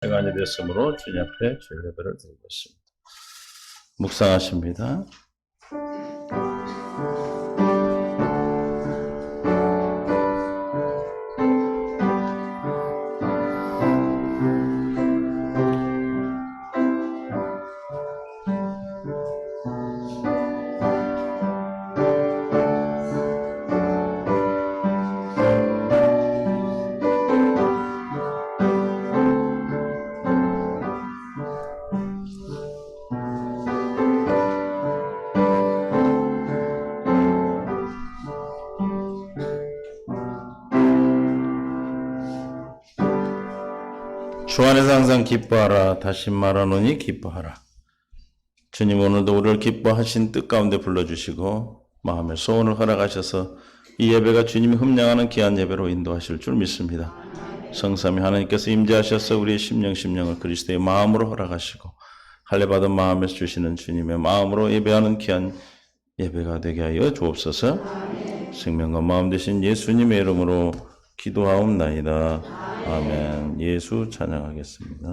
시간이 됐으므로 주님 앞에 주일 예배를 드리고 있습니다. 묵상하십니다. 주 안에서 항상 기뻐하라. 다시 말하노니 기뻐하라. 주님 오늘도 우리를 기뻐하신 뜻 가운데 불러주시고 마음의 소원을 허락하셔서 이 예배가 주님이 흠량하는 귀한 예배로 인도하실 줄 믿습니다. 성삼위 하나님께서 임재하셔서 우리의 심령을 그리스도의 마음으로 허락하시고 할례받은 마음에서 주시는 주님의 마음으로 예배하는 귀한 예배가 되게 하여 주옵소서. 생명과 마음 되신 예수님의 이름으로 기도하옵나이다. 아멘. 예수 찬양하겠습니다.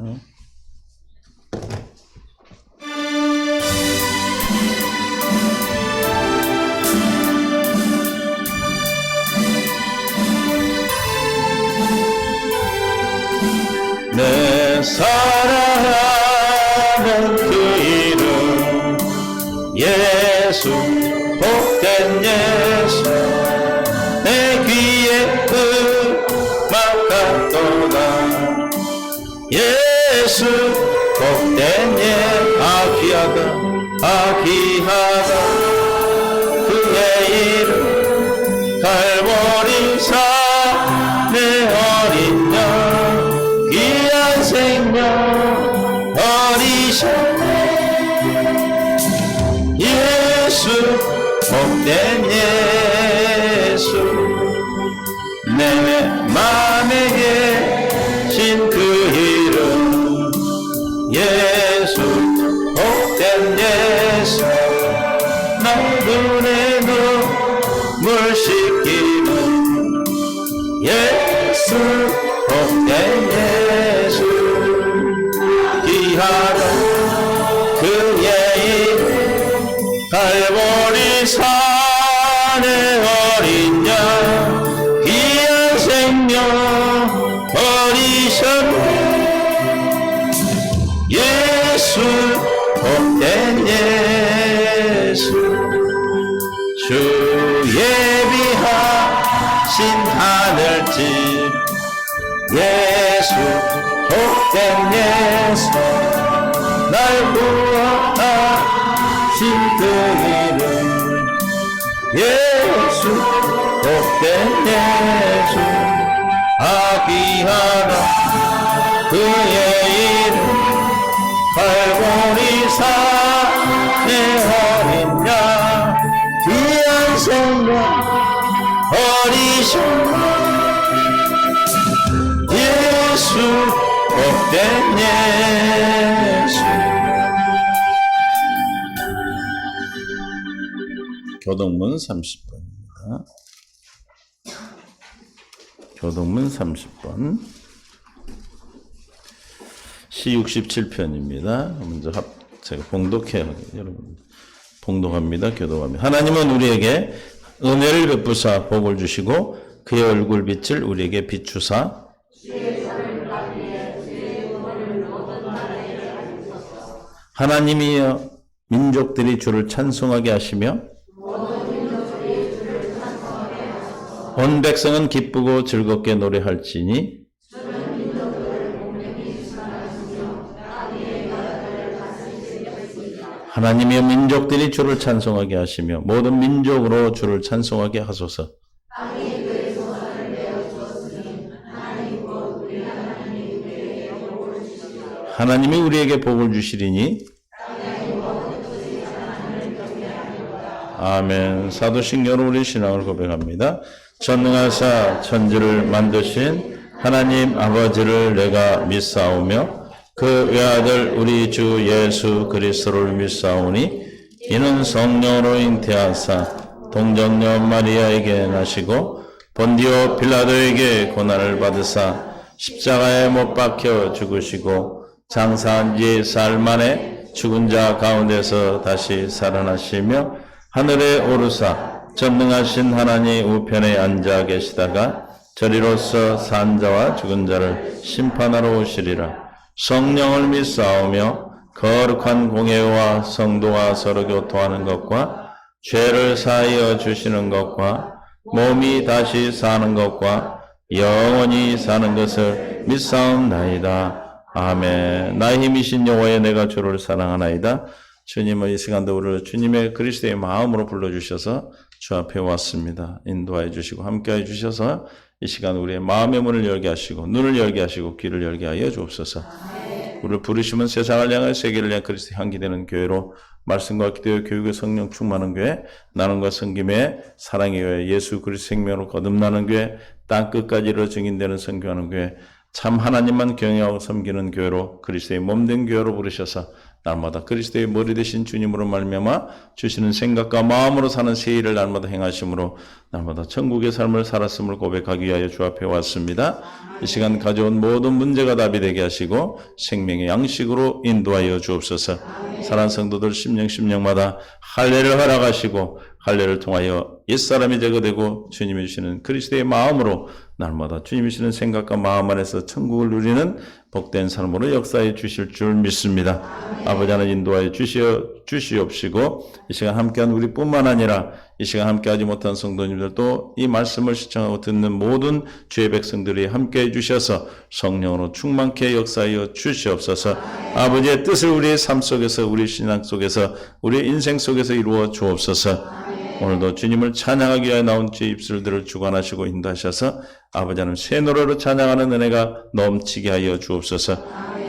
내 사랑하는 그 이름 예수, 복된 예수, 내 귀에 예수 복된 귀하다 귀하다 그의 이름 갈보리사 내 어린 양 귀한 생명 버리셨네 예수 복된 예수 내 맘에 계신 그 이름 예수 복된 예수 나 눈에 눈물 씻기는 예수 복된 예수 귀하다 그의 이름 갈보리 산의 어린 양 귀한 생명 버리셨네 예수 복된 예수 주 예비하신 하늘집 예수 복된 예수 날 구원하신 그 이름 예수 복된 예수 귀하다 그의 이름 갈보리 산의 어린 양 귀한 생명 버리셨네 예수 복된 예수 교동문 30번입니다. 교동문 30번 시 67편입니다. 먼저 제가 봉독해요. 여러분 봉독합니다. 교독합니다. 하나님은 우리에게 은혜를 베푸사 복을 주시고 그의 얼굴 빛을 우리에게 비추사 하나님이여 민족들이 주를 찬송하게 하시며 온 백성은 기쁘고 즐겁게 노래할지니 하나님이여 민족들이 주를 찬송하게 하시며 모든 민족으로 주를 찬송하게 하소서. 하나님이 우리에게 복을 주시리니 아멘. 사도신경으로 우리 신앙을 고백합니다. 전능하사 천지를 만드신 하나님 아버지를 내가 믿사오며 그 외아들 우리 주 예수 그리스도를 믿사오니 이는 성령으로 잉태하사 동정녀 마리아에게 나시고 본디오 빌라도에게 고난을 받으사 십자가에 못 박혀 죽으시고 장사한 지 살 만에 죽은 자 가운데서 다시 살아나시며 하늘에 오르사 전능하신 하나님 우편에 앉아 계시다가 저리로서 산 자와 죽은 자를 심판하러 오시리라. 성령을 믿사오며 거룩한 공예와 성도와 서로 교통하는 것과 죄를 사하여 주시는 것과 몸이 다시 사는 것과 영원히 사는 것을 믿사옵나이다. 아멘. 나의 힘이신 여호와여 내가 주를 사랑하나이다. 주님은 이 시간도 우리를 주님의 그리스도의 마음으로 불러주셔서 주 앞에 왔습니다. 인도하여 주시고 함께하여 주셔서 이 시간 우리의 마음의 문을 열게 하시고 눈을 열게 하시고 귀를 열게 하여 주옵소서. 우리를 부르시면 세상을 향하여 세계를 향해 그리스도의 향기 되는 교회로 말씀과 기도의 교육의 성령 충만한 교회, 나눔과 섬김의 사랑의 교회, 예수 그리스도 생명으로 거듭나는 교회, 땅끝까지 이르러 증인되는 선교하는 교회, 참 하나님만 경외하고 섬기는 교회로 그리스도의 몸된 교회로 부르셔서 날마다 그리스도의 머리 되신 주님으로 말미암아 주시는 생각과 마음으로 사는 새 일을 날마다 행하심으로 날마다 천국의 삶을 살았음을 고백하기 위하여 주 앞에 왔습니다. 이 시간 가져온 모든 문제가 답이 되게 하시고 생명의 양식으로 인도하여 주옵소서. 사랑하는 성도들 심령마다 할례를 허락하시고 할례를 통하여 옛사람이 제거되고 주님이 주시는 그리스도의 마음으로 날마다 주님이 주시는 생각과 마음 안에서 천국을 누리는 복된 삶으로 역사해 주실 줄 믿습니다. 아버지 하나님 인도하여 주시옵시고 이 시간 함께한 우리뿐만 아니라 이 시간 함께하지 못한 성도님들도 이 말씀을 시청하고 듣는 모든 주의 백성들이 함께해 주셔서 성령으로 충만케 역사하여 주시옵소서. 아버지의 뜻을 우리의 삶 속에서 우리 신앙 속에서 우리의 인생 속에서 이루어 주옵소서. 오늘도 주님을 찬양하기 위하여 나온 제 입술들을 주관하시고 인도하셔서 아버지 하나님 새 노래로 찬양하는 은혜가 넘치게 하여 주옵소서.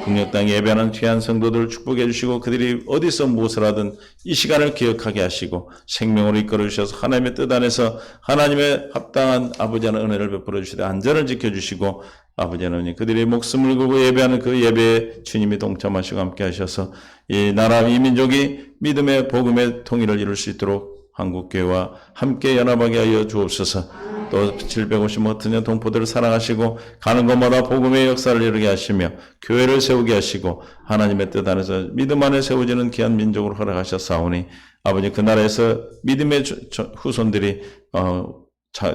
북녘 땅에 예배하는 귀한 성도들을 축복해 주시고 그들이 어디서 무엇을 하든 이 시간을 기억하게 하시고 생명으로 이끌어 주셔서 하나님의 뜻 안에서 하나님의 합당한 아버지 하나님 은혜를 베풀어 주시되 안전을 지켜주시고 아버지 하나님 그들의 목숨을 걸고 예배하는 그 예배에 주님이 동참하시고 함께 하셔서 이 나라 이 민족이 믿음의 복음의 통일을 이룰 수 있도록 한국교회와 함께 연합하게 하여 주옵소서. 또 750여 동포들을 사랑하시고 가는 곳마다 복음의 역사를 이루게 하시며 교회를 세우게 하시고 하나님의 뜻 안에서 믿음 안에 세워지는 귀한 민족으로 허락하셨사오니 아버지 그 나라에서 믿음의 후손들이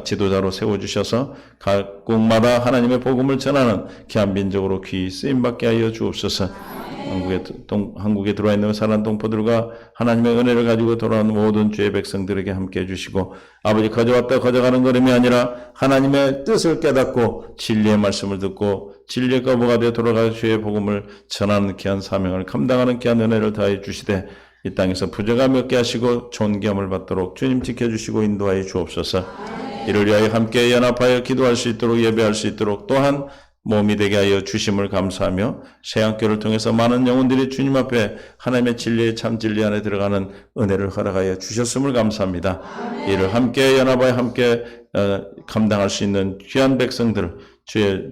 지도자로 세워주셔서 각국마다 하나님의 복음을 전하는 귀한 민족으로 귀히 쓰임받게 하여 주옵소서. 한국에 들어와 있는 사랑하는 동포들과 하나님의 은혜를 가지고 돌아온 모든 주의 백성들에게 함께 해주시고 아버지 가져왔다 가져가는 걸음이 아니라 하나님의 뜻을 깨닫고 진리의 말씀을 듣고 진리의 거부가 되어 돌아가 주의 복음을 전하는 귀한 사명을 감당하는 귀한 은혜를 다해 주시되 이 땅에서 부정함이 없게 하시고 존귀함을 받도록 주님 지켜주시고 인도하여 주옵소서. 이를 위하여 함께 연합하여 기도할 수 있도록 예배할 수 있도록 또한 몸이 되게 하여 주심을 감사하며 새학교를 통해서 많은 영혼들이 주님 앞에 하나님의 진리의 참 진리 안에 들어가는 은혜를 허락하여 주셨음을 감사합니다. 이를 함께 연합하여 함께 감당할 수 있는 귀한 백성들 주의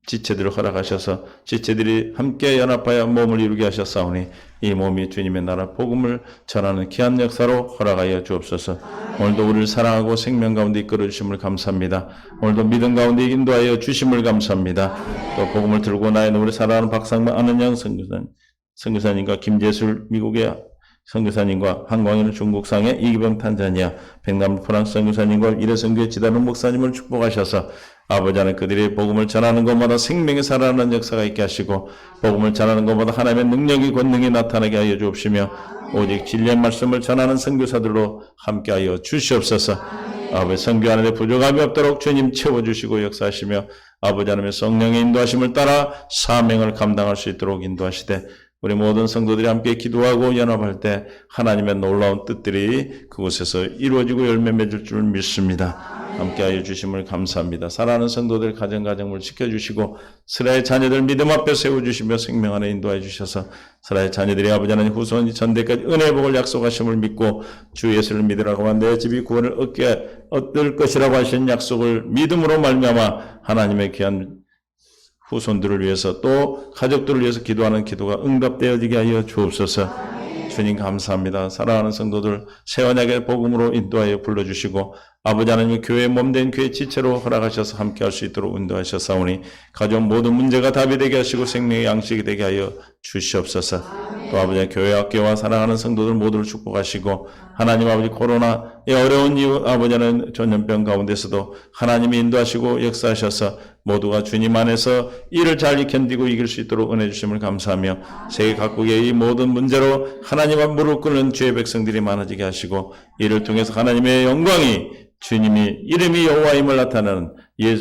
지체들을 허락하셔서 지체들이 함께 연합하여 몸을 이루게 하셨사오니 이 몸이 주님의 나라 복음을 전하는 귀한 역사로 허락하여 주옵소서. 오늘도 우리를 사랑하고 생명 가운데 이끌어 주심을 감사합니다. 오늘도 믿음 가운데 인도하여 주심을 감사합니다. 또 복음을 들고 나의 우리 사랑하는 박상만 안은영 선교사님과 김재술 미국의 선교사님과 한광일 중국상의 이기병 탄자니아 백남 프랑스 선교사님과 이래선교회 지다른 목사님을 축복하셔서 아버지 하나님 그들이 복음을 전하는 것마다 생명이 살아나는 역사가 있게 하시고 복음을 전하는 것마다 하나님의 능력이 권능이 나타나게 하여 주옵시며 오직 진리의 말씀을 전하는 선교사들로 함께하여 주시옵소서. 아버지 선교 안에 부족함이 없도록 주님 채워주시고 역사하시며 아버지 하나님의 성령의 인도하심을 따라 사명을 감당할 수 있도록 인도하시되 우리 모든 성도들이 함께 기도하고 연합할 때 하나님의 놀라운 뜻들이 그곳에서 이루어지고 열매 맺을 줄 믿습니다. 함께하여 주심을 감사합니다. 사랑하는 성도들 가정을 지켜주시고 스라의 자녀들 믿음 앞에 세워주시며 생명 안에 인도하여 주셔서 스라의 자녀들이 아버지 하나님 후손이 전대까지 은혜의 복을 약속하심을 믿고 주 예수를 믿으라고 한 내 집이 구원을 얻을 것이라고 하신 약속을 믿음으로 말미암아 하나님의 귀한 후손들을 위해서 또 가족들을 위해서 기도하는 기도가 응답되어지게 하여 주옵소서. 주님 감사합니다. 사랑하는 성도들 새 언약의 복음으로 인도하여 불러주시고 아버지 하나님 교회의 몸된 교회 지체로 허락하셔서 함께할 수 있도록 인도하셨사오니 가정 모든 문제가 답이 되게 하시고 생명의 양식이 되게 하여 주시옵소서. 또 아버지 교회 학교와 사랑하는 성도들 모두를 축복하시고 하나님 아버지 코로나의 어려운 이유 아버지는 전염병 가운데서도 하나님이 인도하시고 역사하셔서 모두가 주님 안에서 이를 잘 견디고 이길 수 있도록 은혜 주심을 감사하며 세계 각국의 이 모든 문제로 하나님 앞 무릎 꿇는 주의 백성들이 많아지게 하시고 이를 통해서 하나님의 영광이 주님이 이름이 여호와임을 나타내는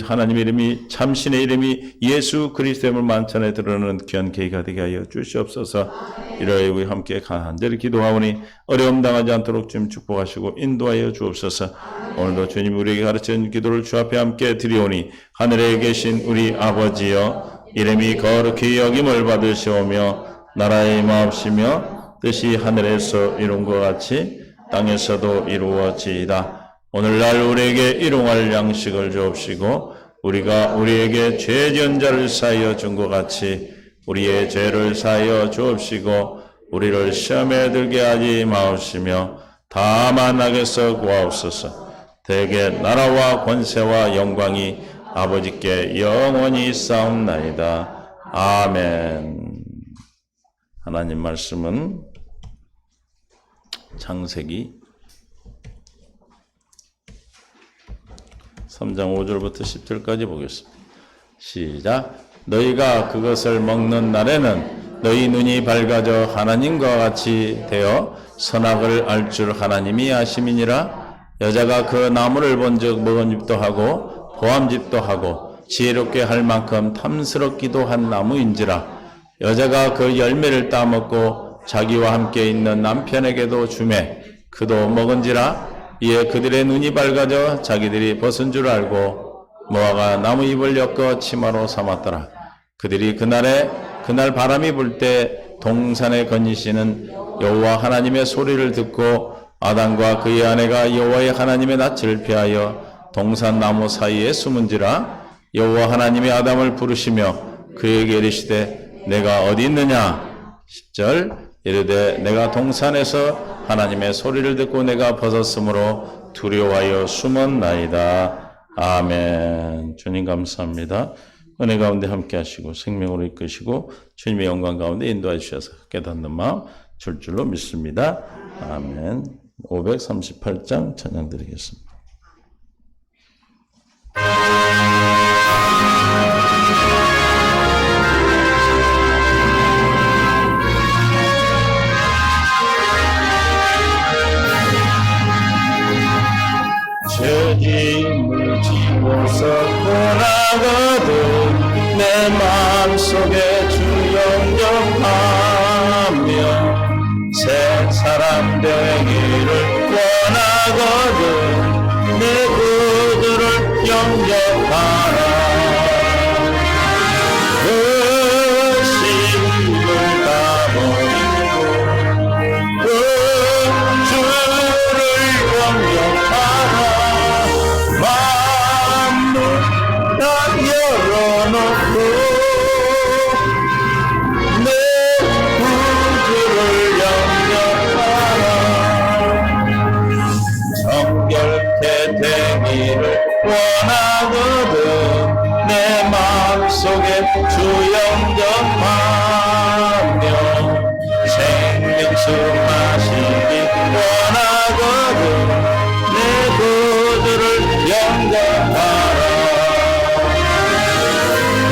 하나님의 이름이 참신의 이름이 예수 그리스도임을 만천에 드러내는 귀한 계기가 되게 하여 주시옵소서. 이러하여 우리 함께 간절히 기도하오니 어려움 당하지 않도록 주님 축복하시고 인도하여 주옵소서. 오늘도 주님 우리에게 가르친 기도를 주 앞에 함께 드리오니 하늘에 계신 우리 아버지여 이름이 거룩히 여김을 받으시오며 나라의 임하옵시며 뜻이 하늘에서 이룬 것 같이 땅에서도 이루어지이다. 오늘날 우리에게 일용할 양식을 주옵시고 우리가 우리에게 죄 지은 자를 사하여 준 것 같이 우리의 죄를 사하여 주옵시고 우리를 시험에 들게 하지 마옵시며 다만 악에서 구하옵소서. 대개 나라와 권세와 영광이 아버지께 영원히 있사옵나이다. 아멘. 하나님 말씀은 창세기 3장 5절부터 10절까지 보겠습니다. 시작. 너희가 그것을 먹는 날에는 너희 눈이 밝아져 하나님과 같이 되어 선악을 알 줄 하나님이 아심이니라. 여자가 그 나무를 본즉 먹은집도 하고 보암집도 하고 지혜롭게 할 만큼 탐스럽기도 한 나무인지라. 여자가 그 열매를 따먹고 자기와 함께 있는 남편에게도 주매 그도 먹은지라. 이에 그들의 눈이 밝아져 자기들이 벗은 줄 알고 노아가 나무 잎을 엮어 치마로 삼았더라. 그들이 그날 바람이 불 때 동산에 거니시는 여호와 하나님의 소리를 듣고 아담과 그의 아내가 여호와의 하나님의 낯을 피하여 동산 나무 사이에 숨은지라. 여호와 하나님이 아담을 부르시며 그에게 이르시되 내가 어디 있느냐. 10절. 이르되 내가 동산에서 하나님의 소리를 듣고 내가 벗었으므로 두려워하여 숨었나이다. 아멘. 주님 감사합니다. 은혜 가운데 함께 하시고 생명으로 이끄시고 주님의 영광 가운데 인도해 주셔서 깨닫는 마음 줄 줄로 믿습니다. 아멘. 538장 찬양 드리겠습니다. 죄짐을 지고서 떠나거든 내 마음속에 주 영접하며 새 사람 되기를 원하거든 내 구주를 영접하라. 그 심을 다 버리고 그 주를 영접하라. 마음을 다 열어놓고 내 구주를 영접하라. 정결케 되기를 원하거든 내 마음속에 주 영접하며 생명수 마시기 원하거든 내 구주를 영접하라. 그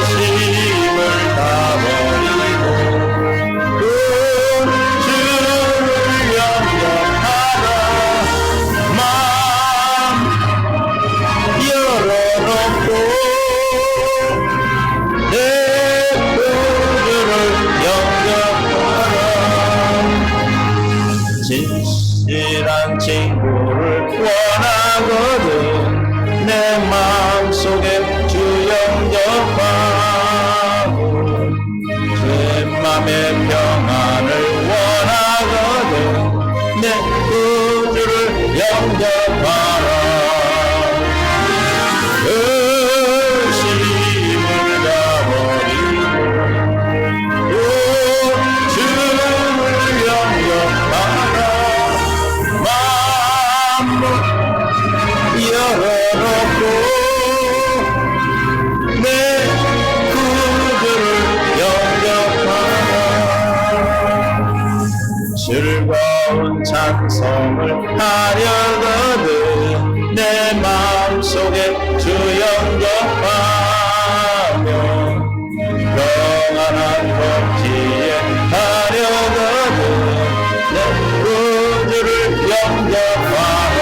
심을 다 버리고 그 주를 영접하라. 마음 열어놓고 내 찬송을 하려거든 내 마음속에 주 영접하며 평안한 복지에 하려거든 내 구주를 영접하라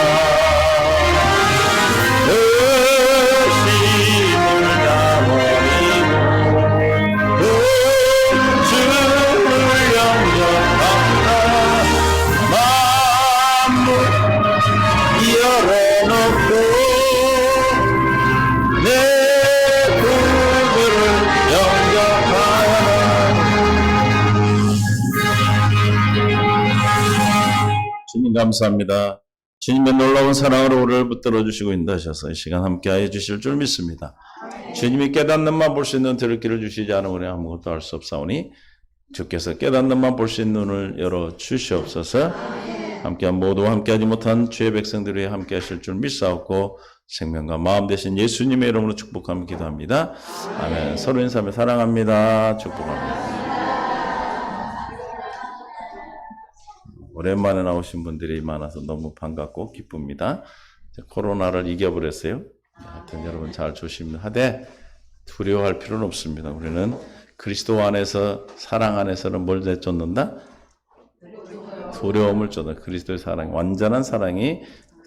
의심을 다 버리고 주를 영접하라 만물 열어놓고 내 구주를 영접하라 주님 감사합니다. 주님의 놀라운 사랑으로 우리를 붙들어 주시고 인도하셔서 이 시간 함께하여 주실 줄 믿습니다. 주님이 깨닫는 만 볼 수 있는 들을 길을 주시지 않으면 우리 아무것도 할 수 없사오니 주께서 깨닫는 만 볼 수 있는 눈을 열어 주시옵소서. 함께한 모두와 함께하지 못한 주의 백성들이 함께하실 줄 믿사옵고 생명과 마음 되신 예수님의 이름으로 축복하며 기도합니다. 아멘. 서로 인사하며 사랑합니다. 축복합니다. 오랜만에 나오신 분들이 많아서 너무 반갑고 기쁩니다. 코로나를 이겨버렸어요. 하여튼 여러분 잘 조심하되 두려워할 필요는 없습니다. 우리는 그리스도 안에서 사랑 안에서는 뭘 쫓는다? 두려움을 쫓는다. 그리스도의 사랑, 완전한 사랑이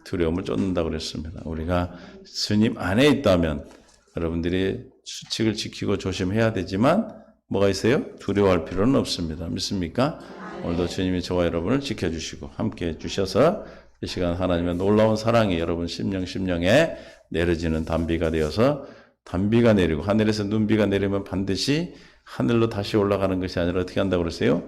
두려움을 쫓는다고 그랬습니다. 우리가 주님 안에 있다면 여러분들이 수칙을 지키고 조심해야 되지만 뭐가 있어요? 두려워할 필요는 없습니다. 믿습니까? 오늘도 주님이 저와 여러분을 지켜주시고 함께해 주셔서 이 시간 하나님의 놀라운 사랑이 여러분 심령에 내려지는 단비가 되어서 단비가 내리고 하늘에서 눈비가 내리면 반드시 하늘로 다시 올라가는 것이 아니라 어떻게 한다고 그랬어요?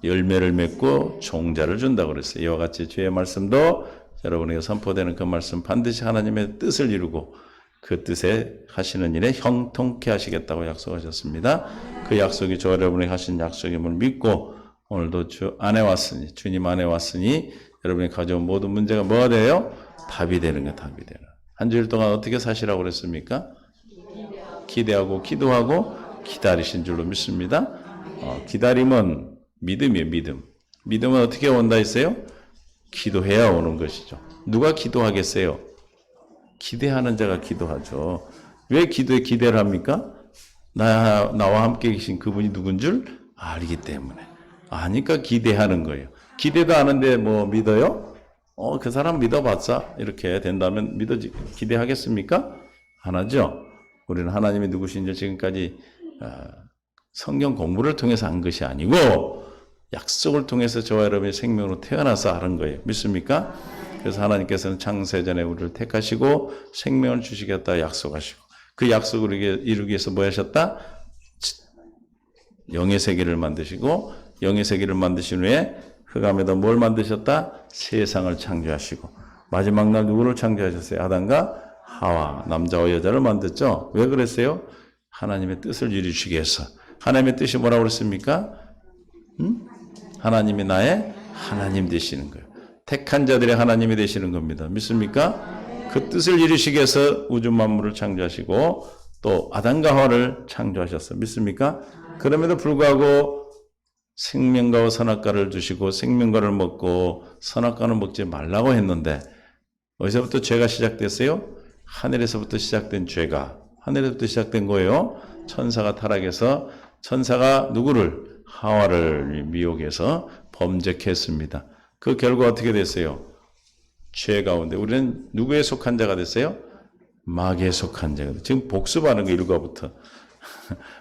열매를 맺고 종자를 준다고 그랬어요. 이와 같이 주의 말씀도 여러분에게 선포되는 그 말씀 반드시 하나님의 뜻을 이루고 그 뜻에 하시는 일에 형통케 하시겠다고 약속하셨습니다. 그 약속이 저 여러분에게 하신 약속임을 믿고 오늘도 주 안에 왔으니 주님 안에 왔으니 여러분이 가져온 모든 문제가 뭐가 돼요? 답이 되는 거예요. 답이 되는. 한 주일 동안 어떻게 사시라고 그랬습니까? 기대하고 기도하고 기다리신 줄로 믿습니다. 기다림은 믿음이에요. 믿음은 어떻게 온다 했어요? 기도해야 오는 것이죠. 누가 기도하겠어요? 기대하는 자가 기도하죠. 왜 기도에 기대를 합니까? 나와 함께 계신 그분이 누군 줄 알기 때문에. 아니까 기대하는 거예요. 기대도 하는데 뭐 믿어요? 그 사람 믿어봤자 이렇게 된다면 기대하겠습니까? 안 하죠. 우리는 하나님이 누구신지 지금까지 성경 공부를 통해서 한 것이 아니고 약속을 통해서 저와 여러분의 생명으로 태어나서 하는 거예요. 믿습니까? 그래서 하나님께서는 창세전에 우리를 택하시고 생명을 주시겠다 약속하시고 그 약속을 이루기 위해서 뭐 하셨다? 영의 세계를 만드시고 영의 세계를 만드신 후에 흑암에다 뭘 만드셨다? 세상을 창조하시고 마지막 날 누구를 창조하셨어요? 아담과 하와, 남자와 여자를 만들었죠. 왜 그랬어요? 하나님의 뜻을 이루시기 위해서. 하나님의 뜻이 뭐라고 그랬습니까? 하나님이 나의 하나님 되시는 거예요. 택한 자들의 하나님이 되시는 겁니다. 믿습니까? 그 뜻을 이루시기 위해서 우주 만물을 창조하시고 또 아담과 하와를 창조하셨어요. 믿습니까? 그럼에도 불구하고 생명과와 선악과를 주시고 생명과를 먹고 선악과는 먹지 말라고 했는데 어디서부터 죄가 시작됐어요? 하늘에서부터 시작된 죄가 하늘에서부터 시작된 거예요. 천사가 타락해서 천사가 누구를? 하와를 미혹해서 범죄케 했습니다. 그 결과 어떻게 됐어요? 죄 가운데 우리는 누구에 속한 자가 됐어요? 마귀에 속한 자가 됐어요. 지금 복습하는 거 일과부터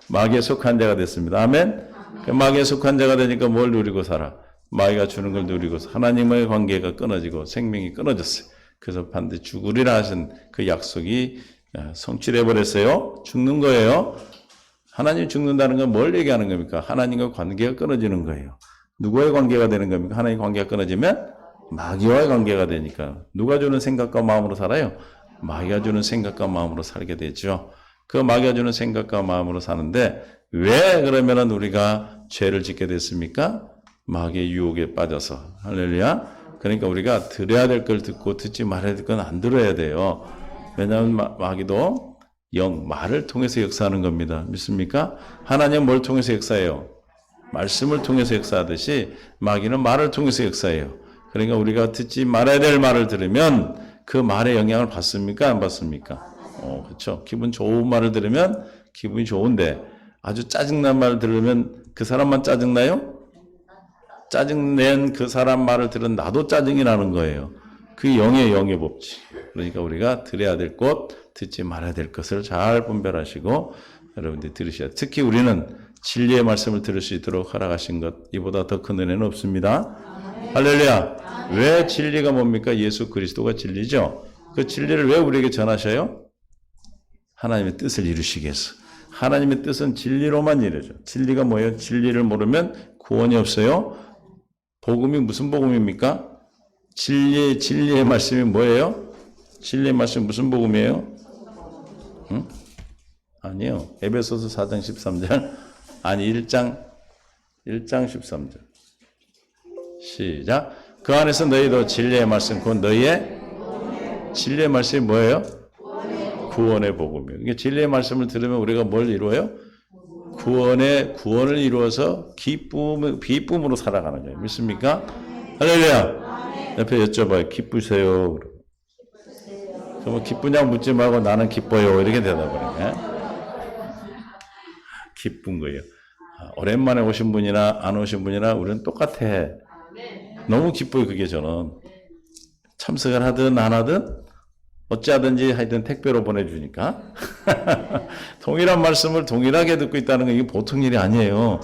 마귀에 속한 자가 됐습니다. 아멘. 마귀에 속한 자가 되니까 뭘 누리고 살아? 마귀가 주는 걸 누리고 하나님의 관계가 끊어지고 생명이 끊어졌어요. 그래서 반드시 죽으리라 하신 그 약속이 성취돼 버렸어요. 죽는 거예요. 하나님 죽는다는 건 뭘 얘기하는 겁니까? 하나님과 관계가 끊어지는 거예요. 누구와의 관계가 되는 겁니까? 하나님의 관계가 끊어지면 마귀와의 관계가 되니까 누가 주는 생각과 마음으로 살아요? 마귀가 주는 생각과 마음으로 살게 되죠. 그 마귀가 주는 생각과 마음으로 사는데 왜 그러면은 우리가 죄를 짓게 됐습니까? 마귀의 유혹에 빠져서. 할렐루야. 그러니까 우리가 들어야 될 걸 듣고 듣지 말아야 될 건 안 들어야 돼요. 왜냐하면 마귀도 말을 통해서 역사하는 겁니다. 믿습니까? 하나님은 뭘 통해서 역사해요? 말씀을 통해서 역사하듯이 마귀는 말을 통해서 역사해요. 그러니까 우리가 듣지 말아야 될 말을 들으면 그 말에 영향을 받습니까? 안 받습니까? 그렇죠. 기분 좋은 말을 들으면 기분이 좋은데 아주 짜증난 말을 들으면 그 사람만 짜증나요? 짜증낸 그 사람 말을 들은 나도 짜증이 나는 거예요. 그게 영의 법칙. 그러니까 우리가 들어야 될 것, 듣지 말아야 될 것을 잘 분별하시고 여러분들이 들으셔야 돼요. 특히 우리는 진리의 말씀을 들을 수 있도록 허락하신 것, 이보다 더 큰 은혜는 없습니다. 할렐루야. 왜 진리가 뭡니까? 예수 그리스도가 진리죠. 그 진리를 왜 우리에게 전하셔요? 하나님의 뜻을 이루시기 위해서. 하나님의 뜻은 진리로만 이루어져. 진리가 뭐예요? 진리를 모르면 구원이 없어요. 복음이 무슨 복음입니까? 진리의 말씀이 뭐예요? 진리의 말씀이 무슨 복음이에요? 응? 아니요. 에베소서 4장 13절. 아니 1장 13절. 시작. 그 안에서 너희도 진리의 말씀, 곧 너희의 진리의 말씀이 뭐예요? 구원의 복음이에요. 이게 진리의 말씀을 들으면 우리가 뭘 이루어요? 구원을 이루어서 기쁨으로 살아가는 거예요. 믿습니까? 할렐루야. 옆에 여쭤봐요. 기쁘세요? 그러면 기쁘냐고 묻지 말고 나는 기뻐요. 이렇게 대답을 해. 기쁜 거예요. 오랜만에 오신 분이나 안 오신 분이나 우리는 똑같아. 너무 기뻐요. 그게 저는. 참석을 하든 안 하든 어찌하든지 하여튼 택배로 보내주니까. 동일한 말씀을 동일하게 듣고 있다는 건 이게 보통 일이 아니에요.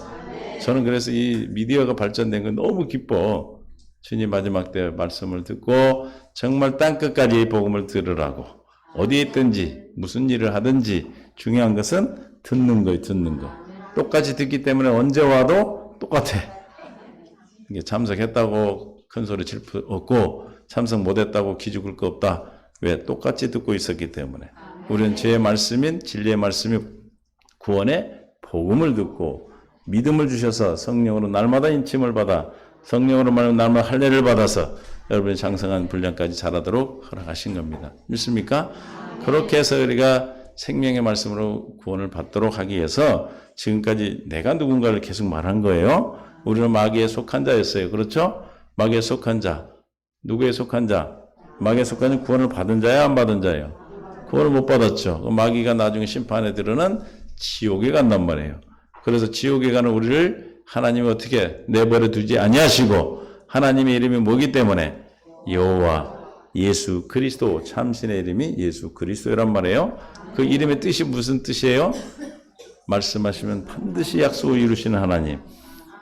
저는 그래서 이 미디어가 발전된 건 너무 기뻐. 주님 마지막 때 말씀을 듣고 정말 땅끝까지 이 복음을 들으라고. 어디에 있든지 무슨 일을 하든지 중요한 것은 듣는 거예요. 듣는 거. 똑같이 듣기 때문에 언제 와도 똑같아. 이게 참석했다고 큰 소리 칠 수 없고 참석 못했다고 기죽을 거 없다. 왜? 똑같이 듣고 있었기 때문에. 우리는 죄의 말씀인 진리의 말씀이 구원의 복음을 듣고 믿음을 주셔서 성령으로 날마다 인침을 받아 성령으로 말하면 날마다 할례를 받아서 여러분이 장성한 분량까지 자라도록 허락하신 겁니다. 믿습니까? 그렇게 해서 우리가 생명의 말씀으로 구원을 받도록 하기 위해서 지금까지 내가 누군가를 계속 말한 거예요. 우리는 마귀에 속한 자였어요. 그렇죠? 마귀에 속한 자. 누구에 속한 자? 마귀에 속한 자 구원을 받은 자야 안 받은 자예요? 구원을 못 받았죠. 마귀가 나중에 심판에 들어는 지옥에 간단 말이에요. 그래서 지옥에 가는 우리를 하나님이 어떻게 내버려 두지 아니하시고 하나님의 이름이 뭐기 때문에 여호와 예수 그리스도 참신의 이름이 예수 그리스도란 말이에요. 그 이름의 뜻이 무슨 뜻이에요? 말씀하시면 반드시 약속을 이루시는 하나님,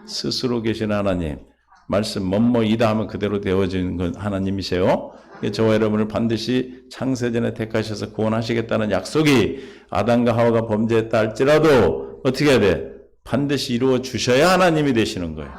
스스로 계시는 하나님, 말씀 뭐뭐이다 하면 그대로 되어지는 건 하나님이세요. 저와 여러분을 반드시 창세전에 택하셔서 구원하시겠다는 약속이 아담과 하와가 범죄했다 할지라도 어떻게 해야 돼? 반드시 이루어 주셔야 하나님이 되시는 거예요.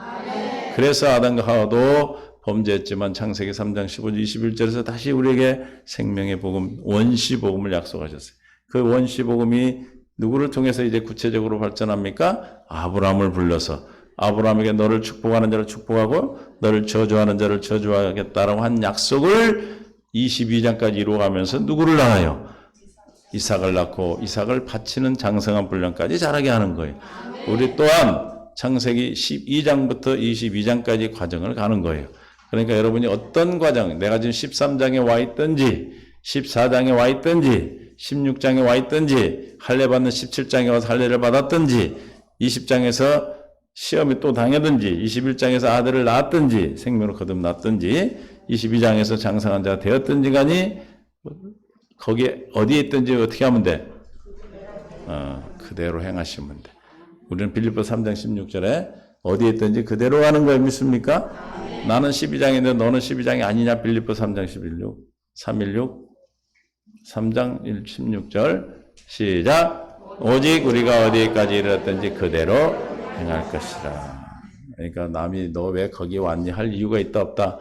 그래서 아담과 하와도 범죄했지만 창세기 3장 15절 21절에서 다시 우리에게 생명의 복음, 원시 복음을 약속하셨어요. 그 원시 복음이 누구를 통해서 이제 구체적으로 발전합니까? 아브라함을 불러서 아브라함에게 너를 축복하는 자를 축복하고 너를 저주하는 자를 저주하겠다라고 한 약속을 22장까지 이루어가면서 누구를 낳아요? 이삭을 낳고 이삭을 바치는 장성한 분량까지 자라게 하는 거예요. 우리 또한 창세기 12장부터 22장까지 과정을 가는 거예요. 그러니까 여러분이 어떤 과정, 내가 지금 13장에 와 있든지 14장에 와 있든지 16장에 와 있든지 할례 받는 17장에 와서 할례를 받았든지 20장에서 시험이 또 당하든지 21장에서 아들을 낳았든지 생명을 거듭났든지 22장에서 장성한 자가 되었든지 간이 거기에 어디에 있든지 어떻게 하면 돼? 그대로 행하시면 돼. 우리는 빌립보서 3장 16절에 어디에 있든지 그대로 하는 거예요. 믿습니까? 나는 12장인데 너는 12장이 아니냐? 빌립보서 3장 3장 16절 시작. 오직 우리가 어디까지 이르렀든지 그대로 행할 것이라. 그러니까 남이 너 왜 거기 왔니? 할 이유가 있다 없다?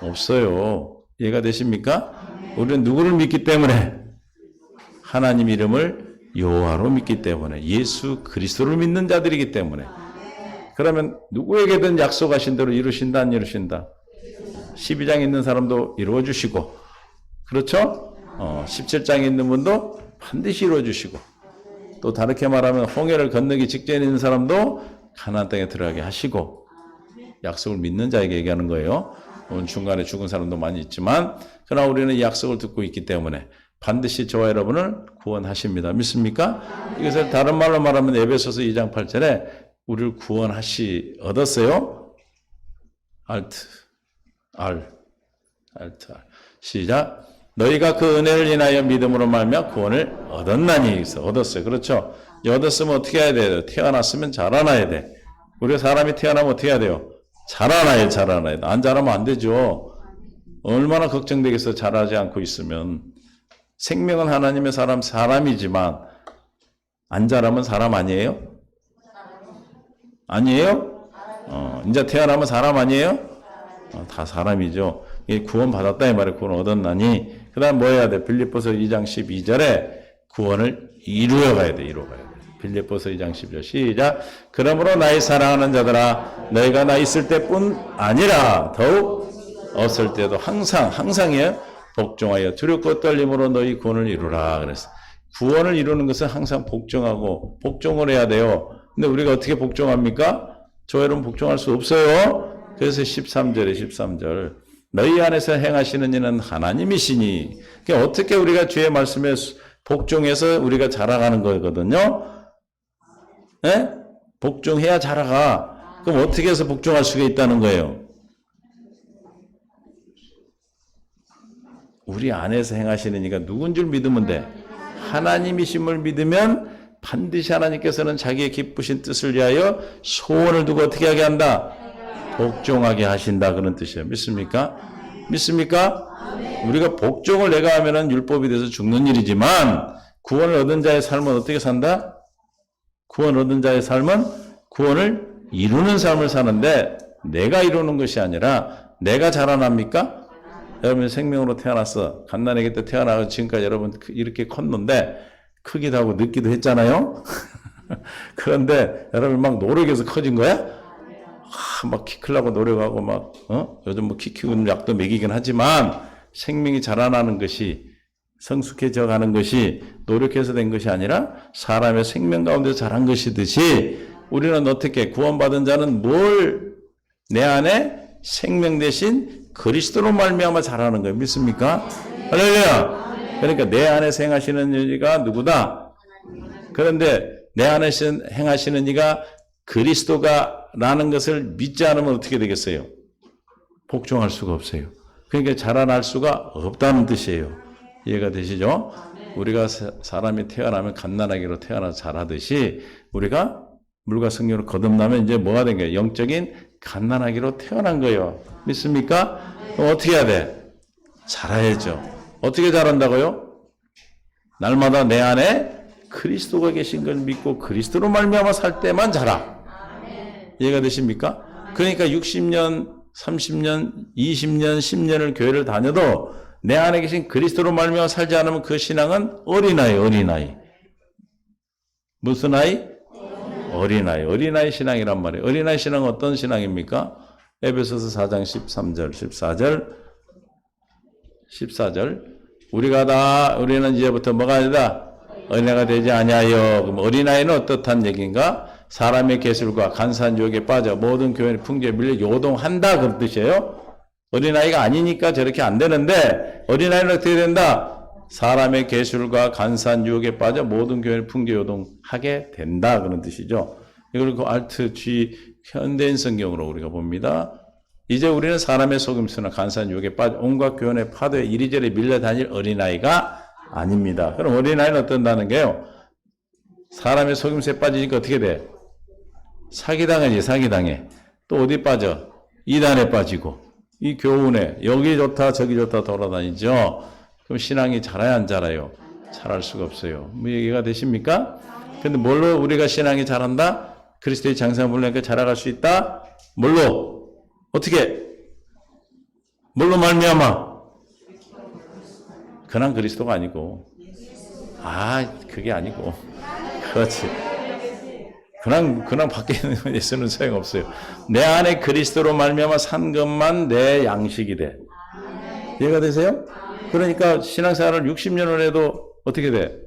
없어요. 이해가 되십니까? 우리는 누구를 믿기 때문에? 하나님 이름을 여호와로 믿기 때문에 예수 그리스도를 믿는 자들이기 때문에. 그러면 누구에게든 약속하신 대로 이루신다 안 이루신다? 12장에 있는 사람도 이루어주시고 그렇죠? 17장에 있는 분도 반드시 이루어주시고 또 다르게 말하면 홍해를 건너기 직전에 있는 사람도 가나안 땅에 들어가게 하시고 약속을 믿는 자에게 얘기하는 거예요. 물론 중간에 죽은 사람도 많이 있지만 그러나 우리는 이 약속을 듣고 있기 때문에 반드시 저와 여러분을 구원하십니다. 믿습니까? 이것을 다른 말로 말하면 에베소서 2장 8절에 우리를 얻었어요? 알트, 알. 시작. 너희가 그 은혜를 인하여 믿음으로 말미암아 구원을 얻었나니. 얻었어요. 그렇죠? 얻었으면 어떻게 해야 돼요? 태어났으면 자라나야 돼. 우리가 사람이 태어나면 어떻게 해야 돼요? 자라나야 돼. 안 자라면 안 되죠. 얼마나 걱정되겠어, 자라지 않고 있으면. 생명은 하나님의 사람이지만 안 자라면 사람 아니에요? 아니에요? 이제 태어나면 사람 아니에요? 다 사람이죠. 구원 받았다 이 말에 구원 얻었나니. 그 다음 뭐 해야 돼? 빌립보서 2장 12절에 구원을 이루어가야 돼. 빌립보서 2장 12절 시작. 그러므로 나의 사랑하는 자들아 너희가 나 있을 때뿐 아니라 더욱 없을 때도 항상이에요. 복종하여 두렵고 떨림으로 너희 구원을 이루라. 그랬어. 구원을 이루는 것은 항상 복종하고 복종을 해야 돼요. 근데 우리가 어떻게 복종합니까? 저 여러분 복종할 수 없어요. 그래서 13절 너희 안에서 행하시는 이는 하나님이시니. 그러니까 어떻게 우리가 주의 말씀에 복종해서 우리가 자라가는 거거든요. 네? 복종해야 자라가. 그럼 어떻게 해서 복종할 수가 있다는 거예요? 우리 안에서 행하시는 이가 누군 줄 믿으면 돼. 하나님이심을 믿으면 반드시 하나님께서는 자기의 기쁘신 뜻을 위하여 소원을 두고 어떻게 하게 한다? 복종하게 하신다. 그런 뜻이에요. 믿습니까? 우리가 복종을 내가 하면은 율법이 돼서 죽는 일이지만 구원을 얻은 자의 삶은 어떻게 산다? 구원을 얻은 자의 삶은 구원을 이루는 삶을 사는데 내가 이루는 것이 아니라 내가 자라납니까? 여러분 생명으로 태어났어. 갓난아기 때 태어나서 지금까지 여러분 이렇게 컸는데 크기도 하고 늙기도 했잖아요. 그런데 여러분 막 노력해서 커진 거야? 막 키 크려고 노력하고 막 요즘 뭐 키 키우는 약도 먹이긴 하지만 생명이 자라나는 것이 성숙해져 가는 것이 노력해서 된 것이 아니라 사람의 생명 가운데 자란 것이듯이 우리는 어떻게 구원받은 자는 뭘 내 안에 생명 대신 그리스도로 말미암아 자라는 거예요. 믿습니까? 할렐루야. 그러니까 내 안에 행하시는 이가 누구다? 그런데 내 안에 행하시는 이가 그리스도가라는 것을 믿지 않으면 어떻게 되겠어요? 복종할 수가 없어요. 그러니까 자라날 수가 없다는 뜻이에요. 이해가 되시죠? 우리가 사람이 태어나면 갓난아기로 태어나서 자라듯이 우리가 물과 성령으로 거듭나면 이제 뭐가 된 거예요? 영적인 갓난아기로 태어난 거예요. 믿습니까? 그럼 어떻게 해야 돼? 자라야죠. 어떻게 자란다고요? 날마다 내 안에 그리스도가 계신 걸 믿고 그리스도로 말미암아 살 때만 자라. 이해가 되십니까? 그러니까 60년, 30년, 20년, 10년을 교회를 다녀도 내 안에 계신 그리스도로 말미암아 살지 않으면 그 신앙은 어린아이. 무슨 아이? 어린아이 신앙이란 말이에요. 어린아이 신앙은 어떤 신앙입니까? 에베소서 4장 14절 우리는 이제부터 뭐가 아니다? 어린아이가 되지 아니하여. 그럼 어린아이는 어떻단 얘기인가? 사람의 계술과 간사한 유혹에 빠져 모든 교회의 풍조에 밀려 요동한다 그런 뜻이에요. 어린아이가 아니니까 저렇게 안 되는데 어린아이는 어떻게 된다? 사람의 계술과 간사한 유혹에 빠져 모든 교회를 풍조 요동하게 된다 그런 뜻이죠. 이걸 그 알트 G 현대인 성경으로 우리가 봅니다. 이제 우리는 사람의 속임수나 간사한 유혹에 빠져 온갖 교훈의 파도에 이리저리 밀려다닐 어린아이가 아닙니다. 그럼 어린아이는 어떤다는 게요? 사람의 속임수에 빠지니까 어떻게 돼? 사기당해. 또 어디 빠져? 이단에 빠지고 이 교훈에 여기 좋다 저기 좋다 돌아다니죠. 그럼 신앙이 자라야 안 자라요? 자랄 수가 없어요. 뭐 얘기가 되십니까? 근데 뭘로 우리가 신앙이 자란다? 그리스도의 장성을 내니까 자라갈 수 있다? 뭘로? 어떻게? 뭘로 말미암아? 그냥 그리스도가 아니고 그게 아니고 그렇지. 그냥 밖에 있는 예수는 소용없어요. 내 안에 그리스도로 말미암아 산 것만 내 양식이 돼. 이해가 되세요? 그러니까 신앙생활을 60년을 해도 어떻게 돼?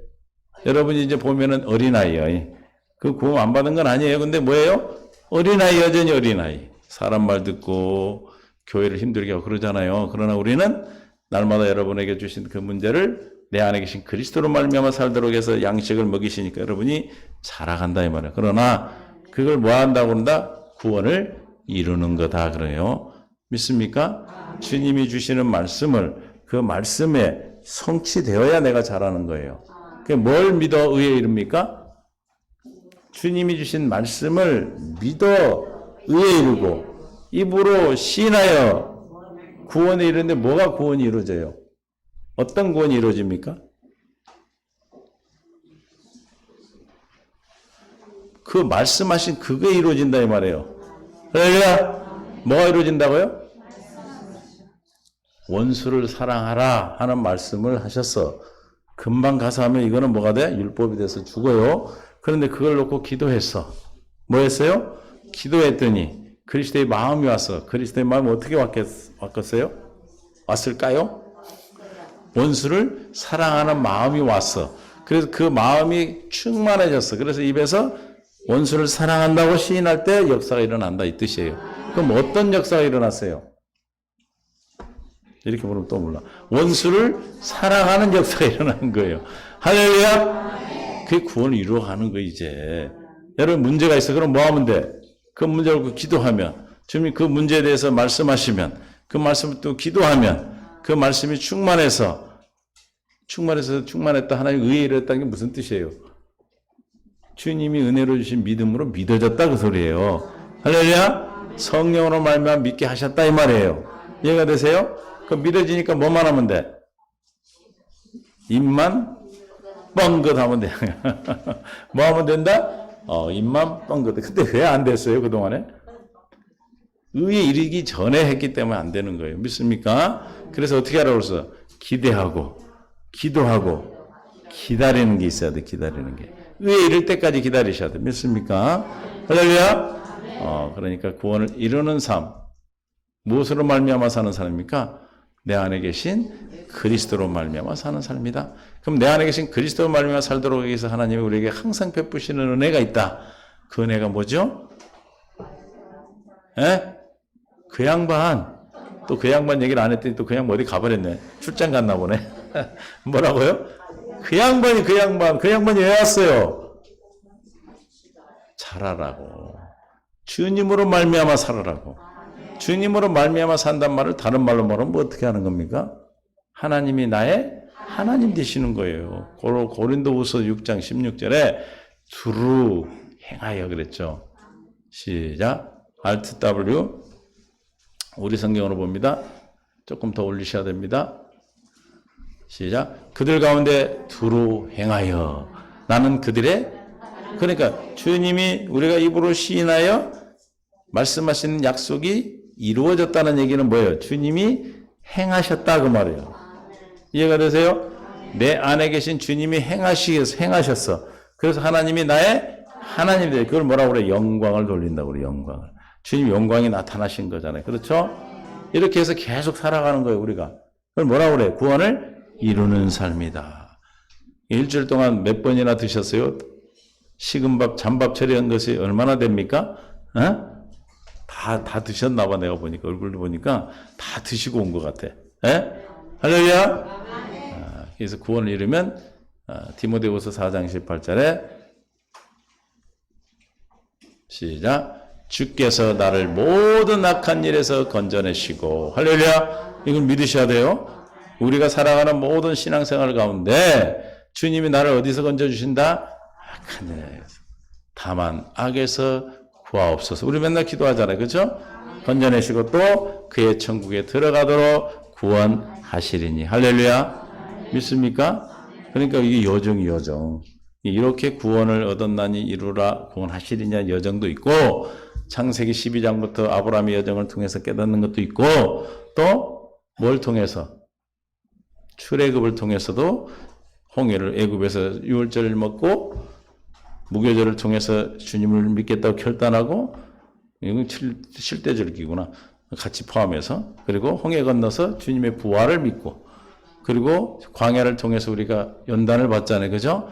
여러분이 이제 보면은 어린아이예요. 그 구원 안 받은 건 아니에요. 근데 뭐예요? 어린아이, 여전히 어린아이. 사람 말 듣고 교회를 힘들게 하고 그러잖아요. 그러나 우리는 날마다 여러분에게 주신 그 문제를 내 안에 계신 그리스도로 말미암아 살도록 해서 양식을 먹이시니까 여러분이 살아간다 이 말이에요. 그러나 그걸 뭐 한다고 그런다? 구원을 이루는 거다 그래요. 믿습니까? 주님이 주시는 말씀을 그 말씀에 성취되어야 내가 잘하는 거예요. 그게 뭘 믿어 의에 이릅니까? 주님이 주신 말씀을 믿어 의에 이르고 입으로 시인하여 구원에 이르는데 뭐가 구원이 이루어져요? 어떤 구원이 이루어집니까? 그 말씀하신 그게 이루어진다 이 말이에요. 그러니까 뭐가 이루어진다고요? 원수를 사랑하라 하는 말씀을 하셨어. 금방 가서 하면 이거는 뭐가 돼? 율법이 돼서 죽어요. 그런데 그걸 놓고 기도했어. 뭐 했어요? 기도했더니 그리스도의 마음이 왔어. 그리스도의 마음이 어떻게 왔겠어요? 왔을까요? 원수를 사랑하는 마음이 왔어. 그래서 그 마음이 충만해졌어. 그래서 입에서 원수를 사랑한다고 시인할 때 역사가 일어난다 이 뜻이에요. 그럼 어떤 역사가 일어났어요? 이렇게 물으면 또 몰라. 원수를 사랑하는 역사가 일어나는 거예요. 할렐루야! 그게 구원을 이루어가는 거 이제. 여러분 문제가 있어. 그럼 뭐 하면 돼? 그 문제를 놓고 기도하면, 주님이 그 문제에 대해서 말씀하시면, 그 말씀을 또 기도하면, 그 말씀이 충만했다. 하나님 의에 이르렀다는 게 무슨 뜻이에요? 주님이 은혜로 주신 믿음으로 믿어졌다 그 소리예요. 할렐루야! 성령으로 말미암아 믿게 하셨다 이 말이에요. 이해가 되세요? 그 믿어지니까 뭐만 하면 돼? 입만 뻥긋 하면 돼. 뭐 하면 된다? 입만 뻥긋. 근데 왜 안 됐어요 그동안에? 의에 이르기 전에 했기 때문에 안 되는 거예요. 믿습니까? 그래서 어떻게 하라고 그랬어? 기대하고 기도하고 기다리는 게 있어야 돼. 기다리는 게. 의에 이를 때까지 기다리셔야 돼. 믿습니까? 할렐루야? 그러니까 구원을 이루는 삶. 무엇으로 말미암아 사는 삶입니까? 내 안에 계신 그리스도로 말미암아 사는 삶이다. 그럼 내 안에 계신 그리스도로 말미암아 살도록 하기 위해서 하나님이 우리에게 항상 베푸시는 은혜가 있다. 그 은혜가 뭐죠? 에? 그 양반. 또 그 양반 얘기를 안 했더니 또 그 양반 어디 가버렸네. 출장 갔나 보네. 뭐라고요? 그 양반이 왜 왔어요? 잘하라고. 주님으로 말미암아 살아라고. 주님으로 말미암아 산단 말을 다른 말로 말하면 뭐 어떻게 하는 겁니까? 하나님이 나의 하나님 되시는 거예요. 고린도후서 6장 16절에 두루 행하여 그랬죠. 시작. Alt W. 우리 성경으로 봅니다. 조금 더 올리셔야 됩니다. 시작. 그들 가운데 두루 행하여 나는 그들의 그러니까 주님이 우리가 입으로 시인하여 말씀하시는 약속이 이루어졌다는 얘기는 뭐예요? 주님이 행하셨다 그 말이에요. 이해가 되세요? 내 안에 계신 주님이 행하셨어. 그래서 하나님이 나의 하나님이 돼. 그걸 뭐라고 그래? 영광을 돌린다고 그래. 영광을. 주님 영광이 나타나신 거잖아요. 그렇죠? 이렇게 해서 계속 살아가는 거예요. 우리가. 그걸 뭐라고 그래? 구원을 이루는 삶이다. 일주일 동안 몇 번이나 드셨어요? 식은 밥, 잔밥 처리한 것이 얼마나 됩니까? 다 드셨나 봐. 내가 보니까 얼굴도 보니까 다 드시고 온 것 같아. 할렐루야. 그래서 구원을 이루면 디모데후서 4장 18절에 시작. 주께서 나를 모든 악한 일에서 건져내시고 할렐루야. 이걸 믿으셔야 돼요. 우리가 살아가는 모든 신앙생활 가운데 주님이 나를 어디서 건져주신다? 악한 일에서. 다만 악에서 구하옵소서. 우리 맨날 기도하잖아요. 그렇죠? 건져내시고 또 그의 천국에 들어가도록 구원하시리니. 할렐루야. 믿습니까? 그러니까 이게 여정이 여정. 이렇게 구원을 얻었나니 이루라 구원하시리냐 여정도 있고 창세기 12장부터 아브라함의 여정을 통해서 깨닫는 것도 있고 또 뭘 통해서? 출애굽을 통해서도 홍해를 애굽에서 유월절을 먹고 무교절을 통해서 주님을 믿겠다고 결단하고 이건 7대 절기구나. 같이 포함해서 그리고 홍해 건너서 주님의 부활을 믿고 그리고 광야를 통해서 우리가 연단을 받잖아요. 그죠?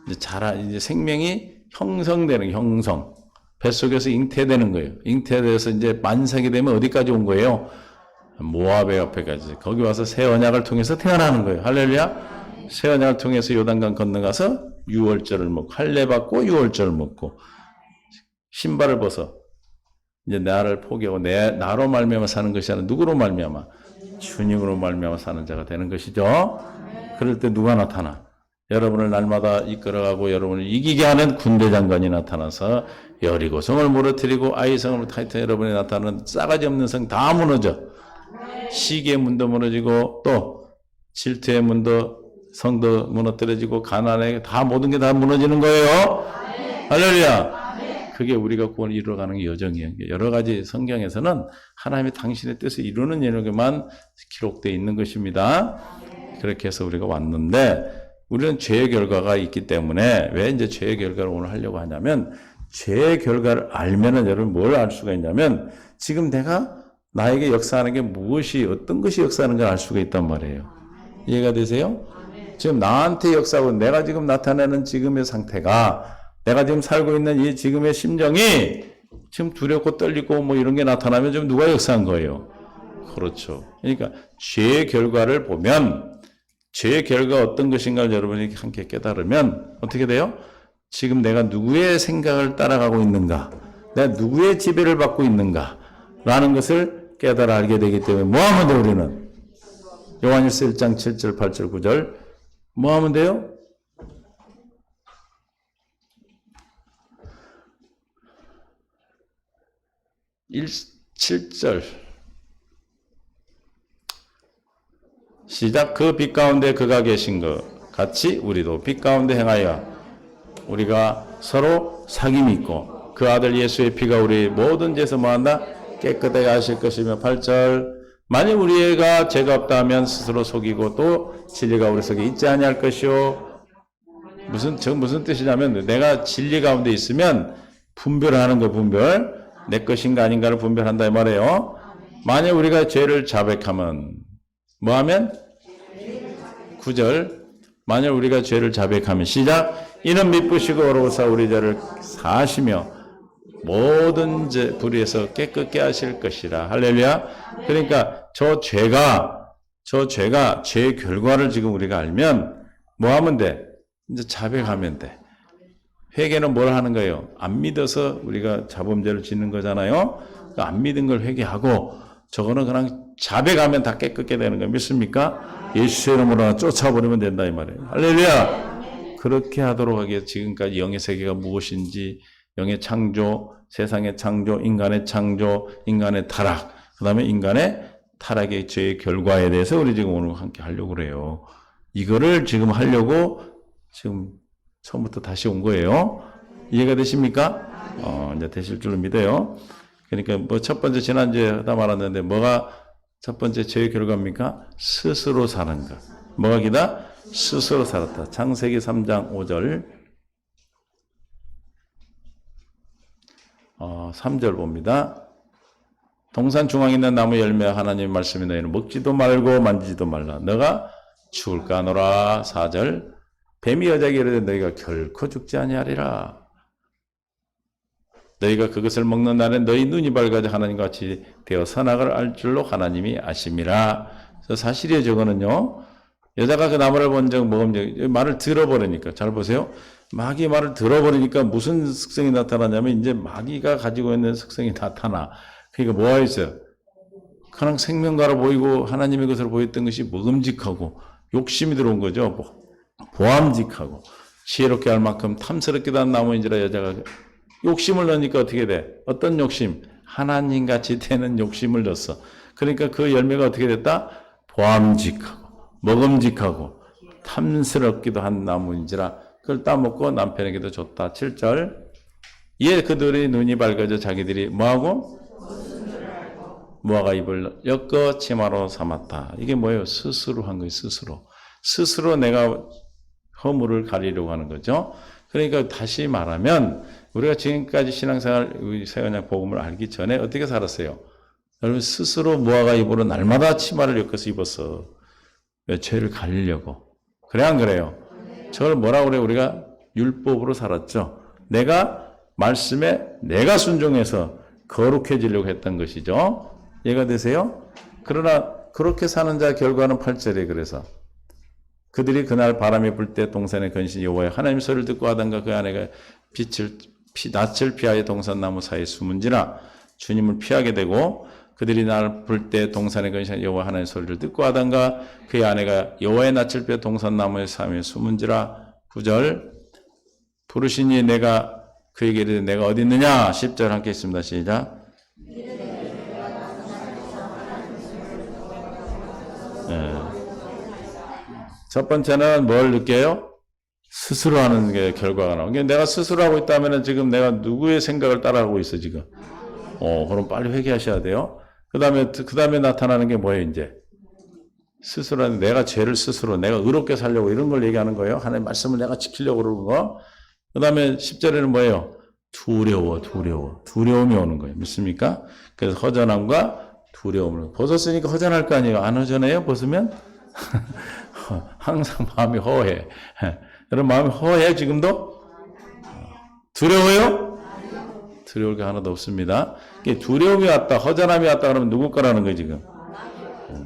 이제 생명이 형성되는 형성. 뱃속에서 잉태되는 거예요. 잉태돼서 이제 만삭이 되면 어디까지 온 거예요? 모압의 옆에까지. 거기 와서 새 언약을 통해서 태어나는 거예요. 할렐루야. 새 언약을 통해서 요단강 건너가서 유월절을 먹고 할례 받고 유월절을 먹고 신발을 벗어 이제 나를 포기하고 나로 말미암아 사는 것이 아니라 누구로 말미암아? 주님으로 말미암아 사는 자가 되는 것이죠. 그럴 때 누가 나타나? 여러분을 날마다 이끌어가고 여러분을 이기게 하는 군대 장관이 나타나서 여리고성을 무너뜨리고 아이성을 타이트 여러분이 나타나는 싸가지 없는 성 다 무너져. 시기의 문도 무너지고 또 질투의 문도 성도 무너뜨려지고 가난의 다 모든 게 다 무너지는 거예요. 할렐루야. 그게 우리가 구원을 이루어가는 여정이에요. 여러 가지 성경에서는 하나님의 당신의 뜻을 이루는 영역에만 기록되어 있는 것입니다. 그렇게 해서 우리가 왔는데 우리는 죄의 결과가 있기 때문에 왜 이제 죄의 결과를 오늘 하려고 하냐면 죄의 결과를 알면은 여러분 뭘 알 수가 있냐면 지금 내가 나에게 역사하는 게 무엇이 어떤 것이 역사하는 걸 알 수가 있단 말이에요. 이해가 되세요? 지금 나한테 역사하고 내가 지금 나타내는 지금의 상태가 내가 지금 살고 있는 이 지금의 심정이 지금 두렵고 떨리고 뭐 이런 게 나타나면 지금 누가 역사한 거예요? 그렇죠. 그러니까 죄의 결과를 보면 죄의 결과가 어떤 것인가를 여러분이 함께 깨달으면 어떻게 돼요? 지금 내가 누구의 생각을 따라가고 있는가? 내가 누구의 지배를 받고 있는가? 라는 것을 깨달아 알게 되기 때문에 뭐 하면 돼 우리는? 요한일서 1장 7절 8절 9절 뭐 하면 돼요? 7절 시작. 그 빛 가운데 그가 계신 것 같이 우리도 빛 가운데 행하여 우리가 서로 사귐이 있고 그 아들 예수의 피가 우리 모든 죄에서 뭐한다? 깨끗하게 하실 것이며 8절 만일 우리가 죄가 없다 하면 스스로 속이고 또 진리가 우리 속에 있지 아니할 것이요. 무슨 뜻이냐면 내가 진리 가운데 있으면 분별하는 거 분별. 내 것인가 아닌가를 분별한다 이 말이에요. 만약 우리가 죄를 자백하면 뭐하면? 9절 만약 우리가 죄를 자백하면 시작. 이는 미쁘시고 어로우사 우리 죄를 사하시며 모든 불의에서 깨끗게 하실 것이라. 할렐루야. 그러니까 저 죄가 죄의 결과를 지금 우리가 알면 뭐하면 돼? 이제 자백하면 돼. 회개는 뭘 하는 거예요? 안 믿어서 우리가 자범죄를 짓는 거잖아요. 안 믿은 걸 회개하고 저거는 그냥 자백하면 다 깨끗게 되는 거 믿습니까? 예수의 이름으로 쫓아버리면 된다 이 말이에요. 할렐루야. 그렇게 하도록 하기에 지금까지 영의 세계가 무엇인지 영의 창조, 세상의 창조, 인간의 창조, 인간의 타락, 그 다음에 인간의 타락의 죄의 결과에 대해서 우리 지금 오늘 함께 하려고 그래요. 이거를 지금 하려고 지금 처음부터 다시 온 거예요. 이해가 되십니까? 이제 되실 줄로 믿어요. 그러니까 뭐 첫 번째 지난주에 하다 말았는데 뭐가 첫 번째 죄의 결과입니까? 스스로 사는 것. 뭐가 기다? 스스로 살았다. 창세기 3장 5절 3절 봅니다. 동산 중앙에 있는 나무 열매 하나님의 말씀이 너희는 먹지도 말고 만지지도 말라. 너가 죽을까 하노라. 4절 뱀이 여자에게 이르되 너희가 결코 죽지 아니하리라. 너희가 그것을 먹는 날에 너희 눈이 밝아져 하나님과 같이 되어 선악을 알 줄로 하나님이 아심이라. 사실이에요. 저거는요. 여자가 그 나무를 본 적 먹은 적 말을 들어버리니까 잘 보세요. 마귀 말을 들어버리니까 무슨 특성이 나타나냐면 이제 마귀가 가지고 있는 특성이 나타나. 그러니까 뭐가 있어요? 그냥 생명가로 보이고 하나님의 것으로 보였던 것이 먹음직하고 욕심이 들어온 거죠. 보암직하고 지혜롭게 할 만큼 탐스럽기도 한 나무인지라 여자가 욕심을 넣으니까 어떻게 돼? 어떤 욕심? 하나님같이 되는 욕심을 넣었어. 그러니까 그 열매가 어떻게 됐다? 보암직하고 먹음직하고 탐스럽기도 한 나무인지라 그걸 따먹고 남편에게도 줬다. 7절 이에 그들의 눈이 밝아져 자기들이 뭐하고? 무화과 잎을 엮어 치마로 삼았다. 이게 뭐예요? 스스로 한 거예요. 스스로 내가 허물을 가리려고 하는 거죠. 그러니까 다시 말하면 우리가 지금까지 신앙생활 새언약 복음을 알기 전에 어떻게 살았어요? 여러분 스스로 무화과 잎으로 날마다 치마를 엮어서 입었어. 왜? 죄를 가리려고. 그래 안 그래요? 저걸 뭐라고 그래요? 우리가 율법으로 살았죠. 내가 말씀에 내가 순종해서 거룩해지려고 했던 것이죠. 이해가 되세요? 그러나 그렇게 사는 자 결과는 8절에 그래서 그들이 그날 바람이 불 때 동산의 근신 여호와의 하나님 소리를 듣고 하던가 그 아내가 낯을 피하여 동산나무 사이에 숨은지라 주님을 피하게 되고 그들이 날 불 때 동산의 근신 여호와 하나님 소리를 듣고 하던가 그의 아내가 여호와의 낯을 피하여 동산나무의 사이에 숨은지라 9절 부르시니 내가 그에게 이르되 내가 어디 있느냐 10절 함께 있습니다. 시작. 첫 번째는 뭘 느껴요? 스스로 하는 게 결과가 나오고 내가 스스로 하고 있다면 지금 내가 누구의 생각을 따라하고 있어 지금. 그럼 빨리 회개하셔야 돼요. 그 다음에 나타나는 게 뭐예요 이제? 스스로 하는 내가 죄를 스스로 내가 의롭게 살려고 이런 걸 얘기하는 거예요. 하나님의 말씀을 내가 지키려고 그러는 거. 그 다음에 10절에는 뭐예요? 두려움이 오는 거예요. 믿습니까? 그래서 허전함과 두려움을 벗었으니까 허전할 거 아니에요. 안 허전해요? 벗으면? 항상 마음이 허해. 여러분 마음이 허해 지금도? 두려워요? 두려울 게 하나도 없습니다. 두려움이 왔다, 허전함이 왔다 그러면 누구 거라는 거예요 지금?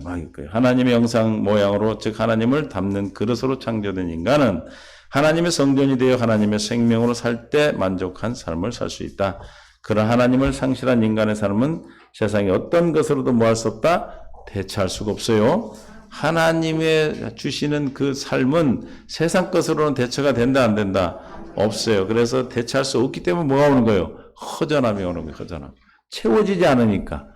마귀 거예요. 하나님의 영상 모양으로 즉 하나님을 담는 그릇으로 창조된 인간은 하나님의 성전이 되어 하나님의 생명으로 살 때 만족한 삶을 살 수 있다. 그런 하나님을 상실한 인간의 삶은 세상에 어떤 것으로도 뭐할 수 없다? 대체할 수가 없어요. 하나님의 주시는 그 삶은 세상 것으로는 대처가 된다 안 된다? 없어요. 그래서 대체할 수 없기 때문에 뭐가 오는 거예요? 허전함이 오는 거예요. 허전함. 채워지지 않으니까.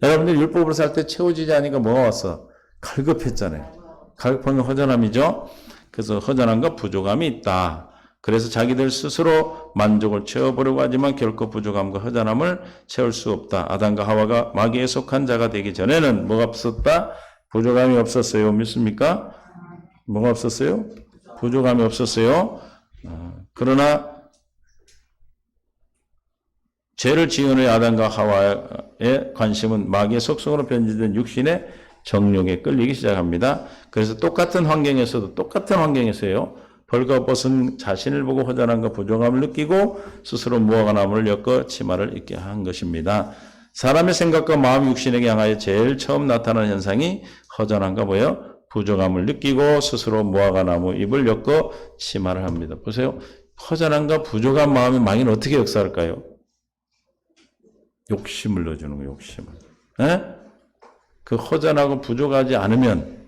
여러분들 율법으로 살 때 채워지지 않으니까 뭐가 왔어? 갈급했잖아요. 갈급하면 허전함이죠. 그래서 허전함과 부족함이 있다. 그래서 자기들 스스로 만족을 채워보려고 하지만 결코 부족함과 허전함을 채울 수 없다. 아담과 하와가 마귀에 속한 자가 되기 전에는 뭐가 없었다? 부족함이 없었어요. 믿습니까? 뭐가 없었어요? 부족함이 없었어요. 그러나 죄를 지은 후에 아담과 하와의 관심은 마귀의 속성으로 변질된 육신의 정욕에 끌리기 시작합니다. 그래서 똑같은 환경에서요. 벌거벗은 자신을 보고 허전함과 부족함을 느끼고 스스로 무화과 나무를 엮어 치마를 입게 한 것입니다. 사람의 생각과 마음 육신에게 향하여 제일 처음 나타나는 현상이 허전함과 뭐예요? 부족함을 느끼고 스스로 무화과 나무 잎을 엮어 치마를 합니다. 보세요. 허전함과 부족한 마음에 마귀는 어떻게 역사할까요? 욕심을 넣어주는 거예요. 욕심을. 에? 그 허전하고 부족하지 않으면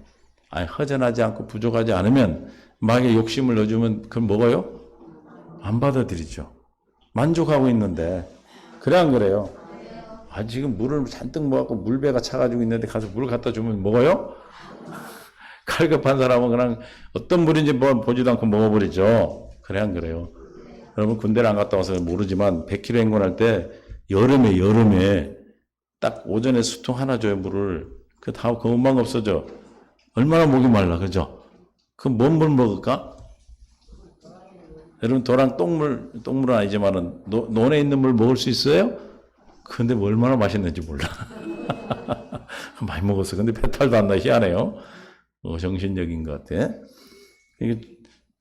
허전하지 않고 부족하지 않으면 마귀의 욕심을 넣어주면 그건 먹어요? 안 받아들이죠. 만족하고 있는데 그래 안 그래요? 지금 물을 잔뜩 모아갖고 물배가 차가지고 있는데 가서 물 갖다 주면 먹어요? 갈급한 사람은 그냥 어떤 물인지 보지도 않고 먹어버리죠. 그래 안 그래요? 여러분 군대를 안 갔다 와서 모르지만 100km 행군할 때 여름에 딱 오전에 수통 하나 줘요 물을. 그 다음 금방 없어져. 얼마나 목이 말라 그죠? 그럼 뭔 물 먹을까? 여러분 도랑 똥물은 아니지만은 논에 있는 물 먹을 수 있어요? 근데 뭐 얼마나 맛있는지 몰라. 많이 먹었어. 근데 배탈도 안 나. 희한해요. 정신적인 것 같아. 이게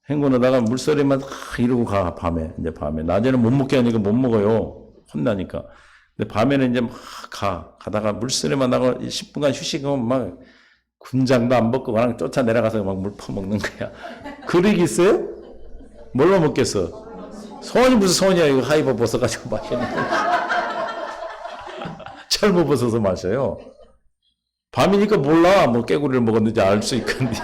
행군하다가 물소리만 이러고 가 밤에. 낮에는 못 먹게 하니까 못 먹어요. 혼나니까. 근데 밤에는 이제 막 가다가 물소리만 나고 10분간 휴식하면 막 군장도 안 벗고 그냥 쫓아 내려가서 막 물 퍼먹는 거야. 그릇이 있어요? 뭘로 먹겠어? 소원이 무슨 소원이야. 이거 하이버 벗어가지고 마시는 거. 철모 벗어서 마셔요. 밤이니까 몰라. 뭐 깨구리를 먹었는지 알 수 있건지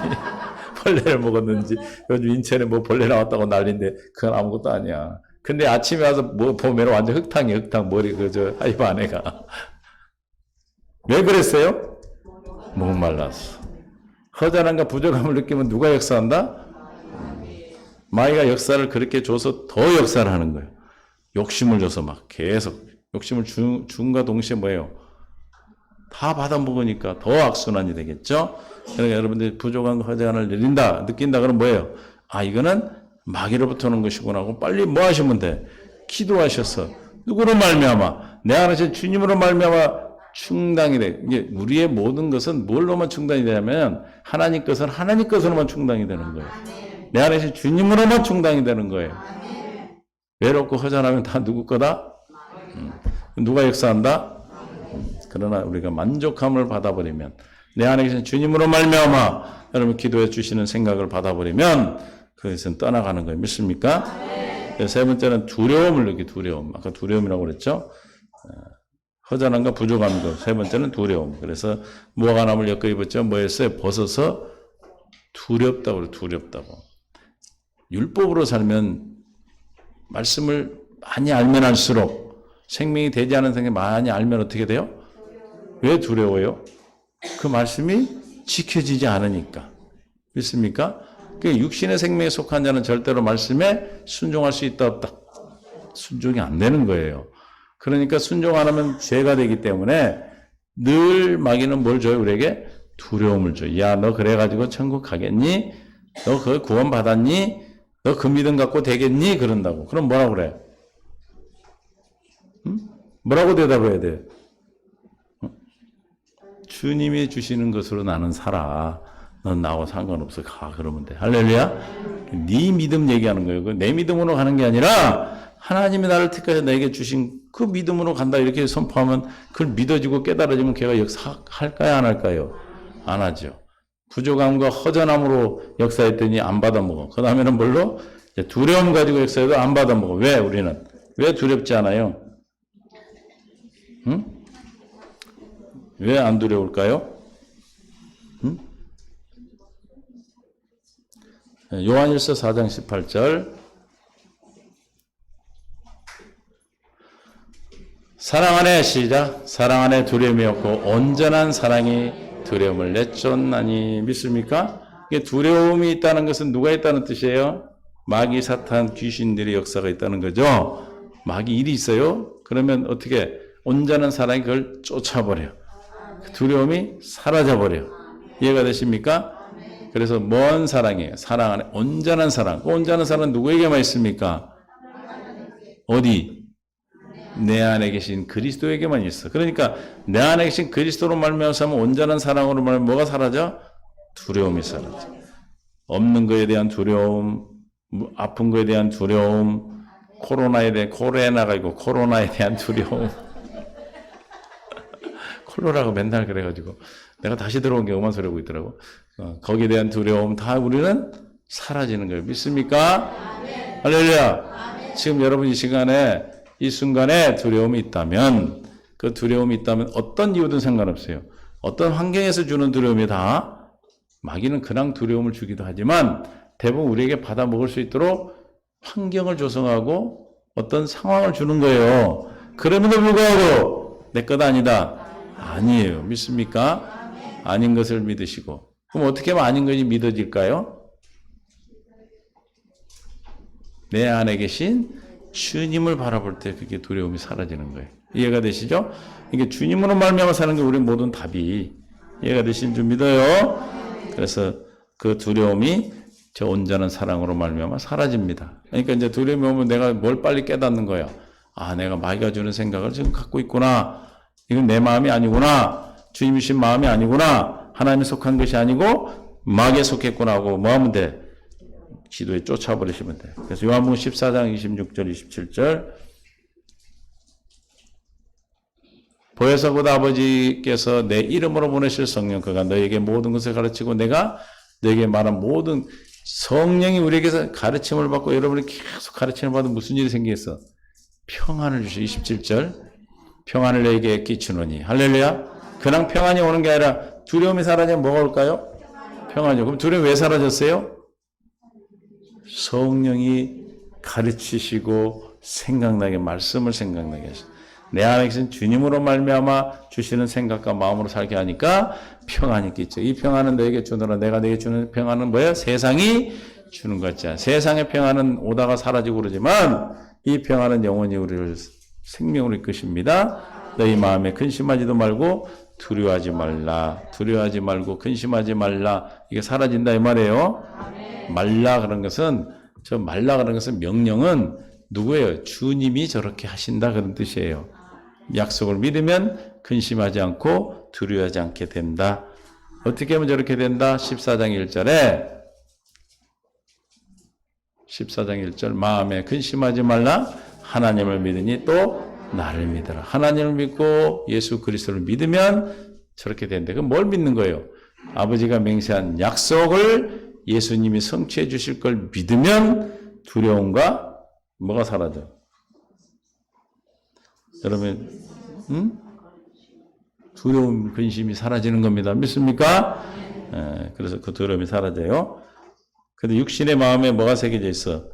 벌레를 먹었는지. 요즘 인천에 뭐 벌레 나왔다고 난리인데 그건 아무것도 아니야. 근데 아침에 와서 뭐 보면 완전 흙탕이야. 흙탕 머리 하이버 아내가. 왜 그랬어요? 목말랐어. 허전함과 부족함을 느끼면 누가 역사한다? 마귀가 역사를 그렇게 줘서 더 역사를 하는 거예요. 욕심을 줘서 막 계속 욕심을 준과 동시에 뭐예요? 다 받아먹으니까 더 악순환이 되겠죠? 그러니까 여러분들이 부족한 허전함을 느낀다 그러면 뭐예요? 이거는 마귀로부터 오는 것이구나 하고 빨리 뭐 하시면 돼? 기도하셔서 누구로 말미암아? 내 안에 주님으로 말미암아 충당이 돼. 이게 우리의 모든 것은 뭘로만 충당이 되냐면 하나님 것은 하나님 것으로만 충당이 되는 거예요. 내 안에 주님으로만 충당이 되는 거예요. 외롭고 허전하면 다 누구 거다? 누가 역사한다? 그러나 우리가 만족함을 받아버리면, 내 안에 계신 주님으로 말미암아 여러분 기도해 주시는 생각을 받아버리면 그것은 떠나가는 거예요. 믿습니까? 세 번째는 두려움을 느끼. 두려움. 아까 두려움이라고 그랬죠. 허전함과 부족함도. 세 번째는 두려움. 그래서 무화과나무를 엮어 입었죠. 뭐였어요? 벗어서 두렵다고 그래요. 두렵다고. 율법으로 살면 말씀을 많이 알면 알수록 생명이 되지 않은 생각이 많이 알면 어떻게 돼요? 왜 두려워요? 그 말씀이 지켜지지 않으니까. 믿습니까? 그 육신의 생명에 속한 자는 절대로 말씀에 순종할 수 있다 없다. 순종이 안 되는 거예요. 그러니까 순종 안 하면 죄가 되기 때문에 늘 마귀는 뭘 줘요? 우리에게 두려움을 줘요. 야, 너 그래가지고 천국 가겠니? 너 그걸 구원 받았니? 너 그 믿음 갖고 되겠니? 그런다고. 그럼 뭐라고 그래? 뭐라고 대답해야 돼? 주님이 주시는 것으로 나는 살아. 넌 나와 상관없어. 가. 그러면 돼. 할렐루야? 네 믿음 얘기하는 거예요. 내 믿음으로 가는 게 아니라 하나님이 나를 택해서 내게 주신 그 믿음으로 간다. 이렇게 선포하면 그걸 믿어지고 깨달아지면 걔가 역사할까요? 안 할까요? 안 하죠. 부족함과 허전함으로 역사했더니 안 받아먹어. 그 다음에는 뭘로? 두려움 가지고 역사해도 안 받아먹어. 왜 우리는? 왜 두렵지 않아요? 응? 왜 안 두려울까요? 응? 요한일서 4장 18절. 사랑 안에 시작. 사랑 안에 두려움이 없고 온전한 사랑이 두려움을 내쫓나니. 믿습니까? 이게 두려움이 있다는 것은 누가 있다는 뜻이에요? 마귀, 사탄, 귀신들의 역사가 있다는 거죠. 마귀 일이 있어요? 그러면 어떻게? 온전한 사랑이 그걸 쫓아버려요. 두려움이 사라져버려요. 이해가 되십니까? 그래서 뭔 사랑이에요? 사랑 안에 온전한 사랑. 그 온전한 사랑은 누구에게만 있습니까? 어디? 내 안에 계신 그리스도에게만 있어. 그러니까 내 안에 계신 그리스도로 말미암아서 온전한 사랑으로 말하면 뭐가 사라져? 두려움이 사라져. 없는 거에 대한 두려움, 아픈 거에 대한 두려움, 코로나에 대한 두려움. 콜로라고 맨날 그래가지고 내가 다시 들어온 게 엄한 소리 하고 있더라고. 거기에 대한 두려움 다 우리는 사라지는 거예요. 믿습니까? 할렐루야. 지금 여러분 이 시간에 이 순간에 두려움이 있다면, 그 두려움이 있다면 어떤 이유든 상관없어요. 어떤 환경에서 주는 두려움이 다, 마귀는 그냥 두려움을 주기도 하지만 대부분 우리에게 받아 먹을 수 있도록 환경을 조성하고 어떤 상황을 주는 거예요. 그럼에도 불구하고 내 것 아니다. 아니에요. 믿습니까? 아닌 것을 믿으시고. 그럼 어떻게 하면 아닌 것이 믿어질까요? 내 안에 계신 주님을 바라볼 때 그게 두려움이 사라지는 거예요. 이해가 되시죠? 이게 주님으로 말미암아 사는 게 우리 모든 답이. 이해가 되신 줄 믿어요. 그래서 그 두려움이 저 온전한 사랑으로 말미암아 사라집니다. 그러니까 이제 두려움이 오면 내가 뭘 빨리 깨닫는 거야. 아, 내가 마귀가 주는 생각을 지금 갖고 있구나. 이건 내 마음이 아니구나. 주님이 주신 마음이 아니구나. 하나님이 속한 것이 아니고 마귀에 속했구나 하고 뭐 하면 돼? 기도에 쫓아버리시면 돼요. 그래서 요한복음 14장 26절 27절. 보혜사 곧 아버지께서 내 이름으로 보내실 성령, 그가 너에게 모든 것을 가르치고 내가 너에게 말한 모든, 성령이 우리에게서 가르침을 받고 여러분이 계속 가르침을 받으면 무슨 일이 생기겠어? 평안을 주셔. 27절. 평안을 너에게 끼치노니. 할렐루야. 그냥 평안이 오는 게 아니라 두려움이 사라지면 뭐가 올까요? 평안이요. 그럼 두려움이 왜 사라졌어요? 성령이 가르치시고 생각나게, 말씀을 생각나게 하시고 내 안에 계신 주님으로 말미암아 주시는 생각과 마음으로 살게 하니까 평안이 있겠죠. 이 평안은 너에게 주노라. 내가 너에게 주는 평안은 뭐야? 세상이 주는 것 같지 않아. 세상의 평안은 오다가 사라지고 그러지만 이 평안은 영원히 우리를 생명으로 이끄십니다. 너희 마음에 근심하지도 말고 두려워하지 말라. 두려워하지 말고 근심하지 말라. 이게 사라진다 이 말이에요. 말라 그런 것은, 저 말라 그런 것은 명령은 누구예요? 주님이 저렇게 하신다 그런 뜻이에요. 약속을 믿으면 근심하지 않고 두려워하지 않게 된다. 어떻게 하면 저렇게 된다? 14장 1절 마음에 근심하지 말라. 하나님을 믿으니 또 나를 믿어라. 하나님을 믿고 예수 그리스도를 믿으면 저렇게 된대. 그럼 뭘 믿는 거예요? 아버지가 맹세한 약속을 예수님이 성취해 주실 걸 믿으면 두려움과 뭐가 사라져? 여러분, 두려움, 근심이 사라지는 겁니다. 믿습니까? 그래서 그 두려움이 사라져요. 근데 육신의 마음에 뭐가 새겨져 있어?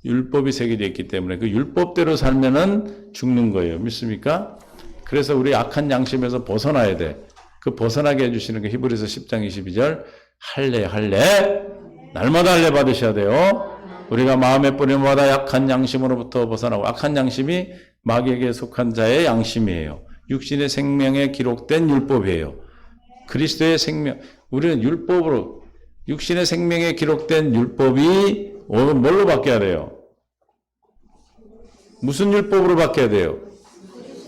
율법이 새겨져 있기 때문에 그 율법대로 살면은 죽는 거예요. 믿습니까? 그래서 우리 악한 양심에서 벗어나야 돼. 그 벗어나게 해주시는 게 히브리서 10장 22절 할례 날마다 할례 받으셔야 돼요. 우리가 마음에 뿌림마다 약한 양심으로부터 벗어나고 악한 양심이 마귀에게 속한 자의 양심이에요. 육신의 생명에 기록된 율법이에요. 그리스도의 생명, 우리는 율법으로 육신의 생명에 기록된 율법이 뭘로 바뀌어야 돼요? 무슨 율법으로 바뀌어야 돼요?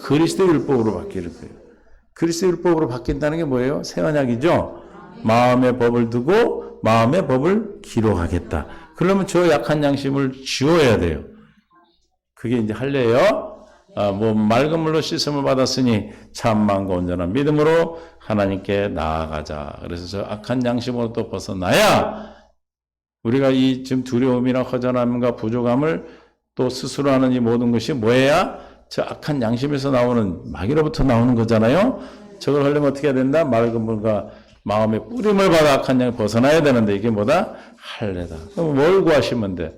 그리스도 율법으로 바뀌는 거예요. 그리스도 율법으로 바뀐다는 게 뭐예요? 새 언약이죠. 마음의 법을 두고 마음의 법을 기록하겠다. 그러면 저 약한 양심을 지워야 돼요. 그게 이제 할례예요. 맑은 물로 씻음을 받았으니 참만고 온전한 믿음으로 하나님께 나아가자. 그래서 저 악한 양심으로 또 벗어나야 우리가 이 지금 두려움이나 허전함과 부족함을 또 스스로 하는 이 모든 것이 뭐예요? 저 악한 양심에서 나오는 마귀로부터 나오는 거잖아요. 저걸 하려면 어떻게 해야 된다? 맑은 물과 마음의 뿌림을 받아 악한 양을 벗어나야 되는데 이게 뭐다? 할례다. 그럼 뭘 구하시면 돼?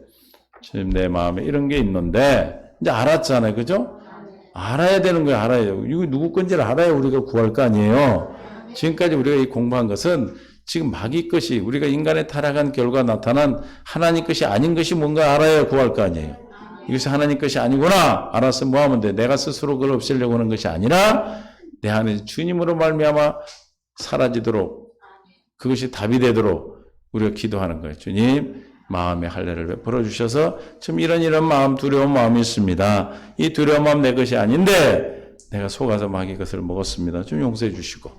지금 내 마음에 이런 게 있는데 이제 알았잖아요. 그죠? 알아야 되는 거예요. 알아야 돼요. 이거 누구 건지를 알아야 우리가 구할 거 아니에요. 지금까지 우리가 이 공부한 것은 지금 마귀 것이 우리가 인간의 타락한 결과 나타난 하나님 것이 아닌 것이 뭔가 알아야 구할 거 아니에요. 이것이 하나님 것이 아니구나. 알아서 뭐 하면 돼? 내가 스스로 그걸 없애려고 하는 것이 아니라 내 안에 주님으로 말미암아 사라지도록 그것이 답이 되도록 우리가 기도하는 거예요. 주님 마음의 할례를 베풀어 주셔서 지금 이런 마음 두려운 마음이 있습니다. 이 두려운 마음 내 것이 아닌데 내가 속아서 마귀 것을 먹었습니다. 좀 용서해 주시고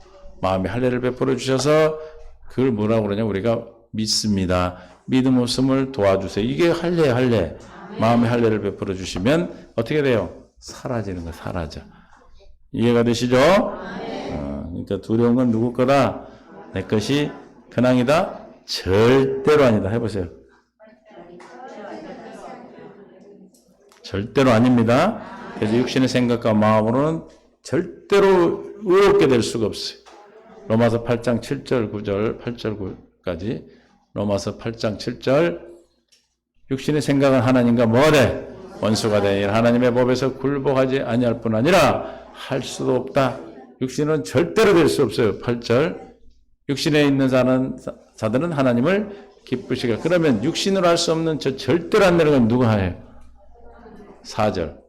마음의 할례를 베풀어 주셔서 그걸 뭐라고 그러냐 우리가 믿습니다. 믿음 없음을 도와주세요. 이게 할례. 마음의 할례를 베풀어 주시면 어떻게 돼요? 사라지는 거 사라져. 이해가 되시죠? 그러니까 두려운 건 누구 거다? 내 것이 근황이다? 절대로 아니다. 해보세요. 절대로 아닙니다. 그래서 육신의 생각과 마음으로는 절대로 의롭게 될 수가 없어요. 로마서 8장 7절 9절 8절 9까지 로마서 8장 7절 육신의 생각은 하나님과 뭐래? 원수가 되니 하나님의 법에서 굴복하지 아니할 뿐 아니라 할 수도 없다. 육신은 절대로 될 수 없어요. 8절 육신에 있는 자들은 하나님을 기쁘시게. 그러면 육신으로 할 수 없는 저 절대로 안 되는 건 누가 해요? 4절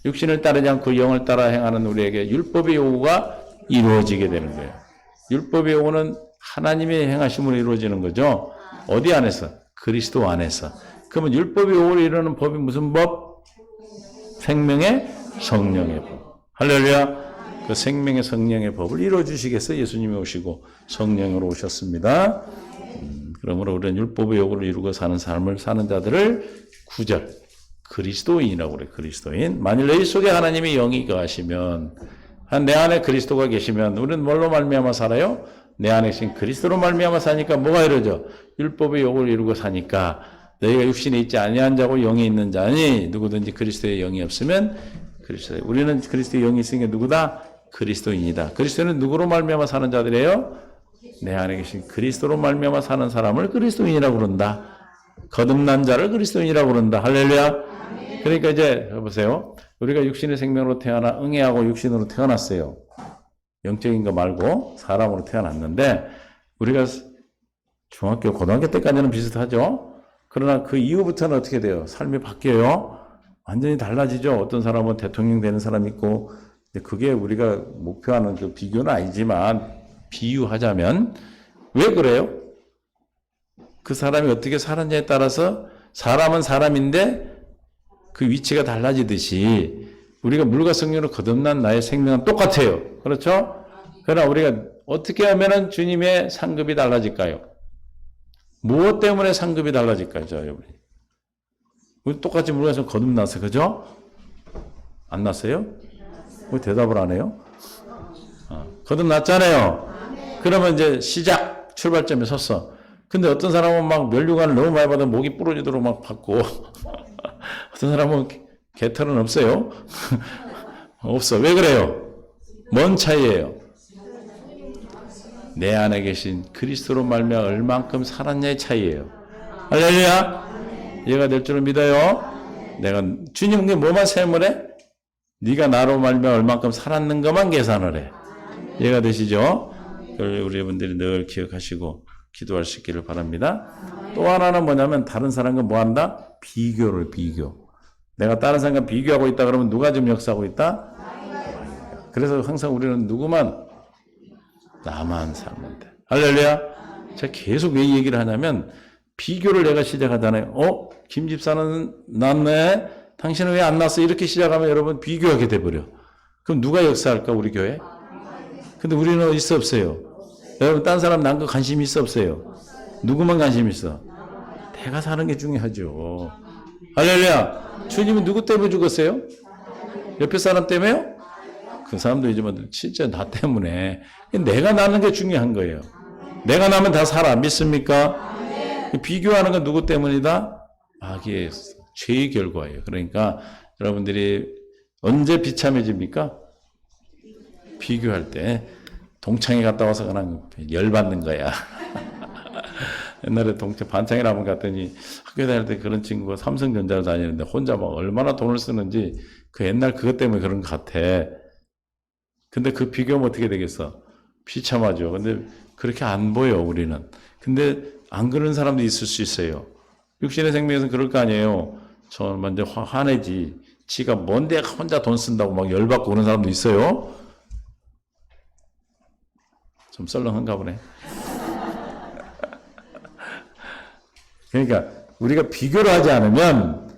육신을 따르지 않고 영을 따라 행하는 우리에게 율법의 요구가 이루어지게 되는 거예요. 율법의 요구는 하나님의 행하심으로 이루어지는 거죠. 어디 안에서? 그리스도 안에서. 그러면 율법의 요구를 이루는 법이 무슨 법? 생명의 성령의 법. 할렐루야. 그 생명의 성령의 법을 이루어주시겠어요? 예수님이 오시고 성령으로 오셨습니다. 그러므로 우리는 율법의 요구를 이루고 사는 삶을 사는 자들을 9절 그리스도인이라고 그래요. 그리스도인. 만일 너희 속에 하나님의 영이 거하시면 내 안에 그리스도가 계시면 우리는 뭘로 말미암아 살아요? 내 안에 계신 그리스도로 말미암아 사니까 뭐가 이루어져? 율법의 요구를 이루고 사니까 너희가 육신에 있지 아니한 자고 영이 있는 자니 누구든지 그리스도의 영이 없으면 그리스도. 우리는 그리스도의 영이 있으니까 누구다? 그리스도인이다. 그리스도는 누구로 말미암아 사는 자들이에요? 내 안에 계신 그리스도로 말미암아 사는 사람을 그리스도인이라고 그런다. 거듭난 자를 그리스도인이라고 그런다. 할렐루야. 그러니까 이제 보세요. 우리가 육신의 생명으로 태어나 응애하고 육신으로 태어났어요. 영적인 거 말고 사람으로 태어났는데 우리가 중학교, 고등학교 때까지는 비슷하죠. 그러나 그 이후부터는 어떻게 돼요? 삶이 바뀌어요. 완전히 달라지죠. 어떤 사람은 대통령 되는 사람이 있고 그게 우리가 목표하는 그 비교는 아니지만 비유하자면 왜 그래요? 그 사람이 어떻게 살았냐에 따라서 사람은 사람인데 그 위치가 달라지듯이 우리가 물과 성령으로 거듭난 나의 생명은 똑같아요. 그렇죠? 그러나 우리가 어떻게 하면 주님의 상급이 달라질까요? 무엇 때문에 상급이 달라질까요? 여러분? 우리 똑같이 물과 성령 거듭나서 그죠? 안 났어요? 왜 대답을 안 해요? 거듭났잖아요. 그러면 이제 시작 출발점에 섰어. 근데 어떤 사람은 막 면류관을 너무 많이 받아 목이 부러지도록 막 받고 어떤 사람은 개털은 없어요. 없어. 왜 그래요? 뭔 차이예요? 내 안에 계신 그리스도로 말미암아 얼만큼 살았냐의 차이예요. 할렐루야. 이해가 될 줄을 믿어요. 내가 주님께 뭐만 세움을 해? 네가 나로 말미암아 얼만큼 살았는가만 계산을 해. 이해가 되시죠? 그걸 우리 여러분들이 늘 기억하시고 기도할 수 있기를 바랍니다. 또 하나는 뭐냐면 다른 사람과 뭐한다? 비교. 내가 다른 사람과 비교하고 있다 그러면 누가 지금 역사하고 있다? 그래서 항상 우리는 누구만? 나만 살면 돼. 할렐루야. 제가 계속 왜 이 얘기를 하냐면 비교를 내가 시작하잖아요. 김 집사는 났네. 당신은 왜 안 났어? 이렇게 시작하면 여러분 비교하게 돼버려. 그럼 누가 역사할까 우리 교회? 근데 우리는 있어 없어요? 여러분 딴 사람 난 거 관심 있어 없어요? 누구만 관심 있어? 내가 사는 게 중요하죠. 할렐루야. 주님은 누구 때문에 죽었어요? 옆에 사람 때문에요? 그 사람도 이제만 진짜 나 때문에. 내가 나는 게 중요한 거예요. 내가 나면 다 살아. 믿습니까? 비교하는 건 누구 때문이다? 마귀의 죄의 결과예요. 그러니까 여러분들이 언제 비참해집니까? 비교할 때 동창회 갔다 와서 그냥 열받는 거야. 옛날에 반창회를 한번 갔더니 학교 다닐 때 그런 친구가 삼성전자를 다니는데 혼자 막 얼마나 돈을 쓰는지 그 옛날 그것 때문에 그런 것 같아. 근데 그 비교하면 어떻게 되겠어? 비참하죠. 근데 그렇게 안 보여 우리는. 근데 안 그런 사람도 있을 수 있어요. 육신의 생명에서는 그럴 거 아니에요. 저는 먼저 화내지. 지가 뭔데 혼자 돈 쓴다고 막 열받고 그런 사람도 있어요. 좀 썰렁한가 보네. 그러니까 우리가 비교를 하지 않으면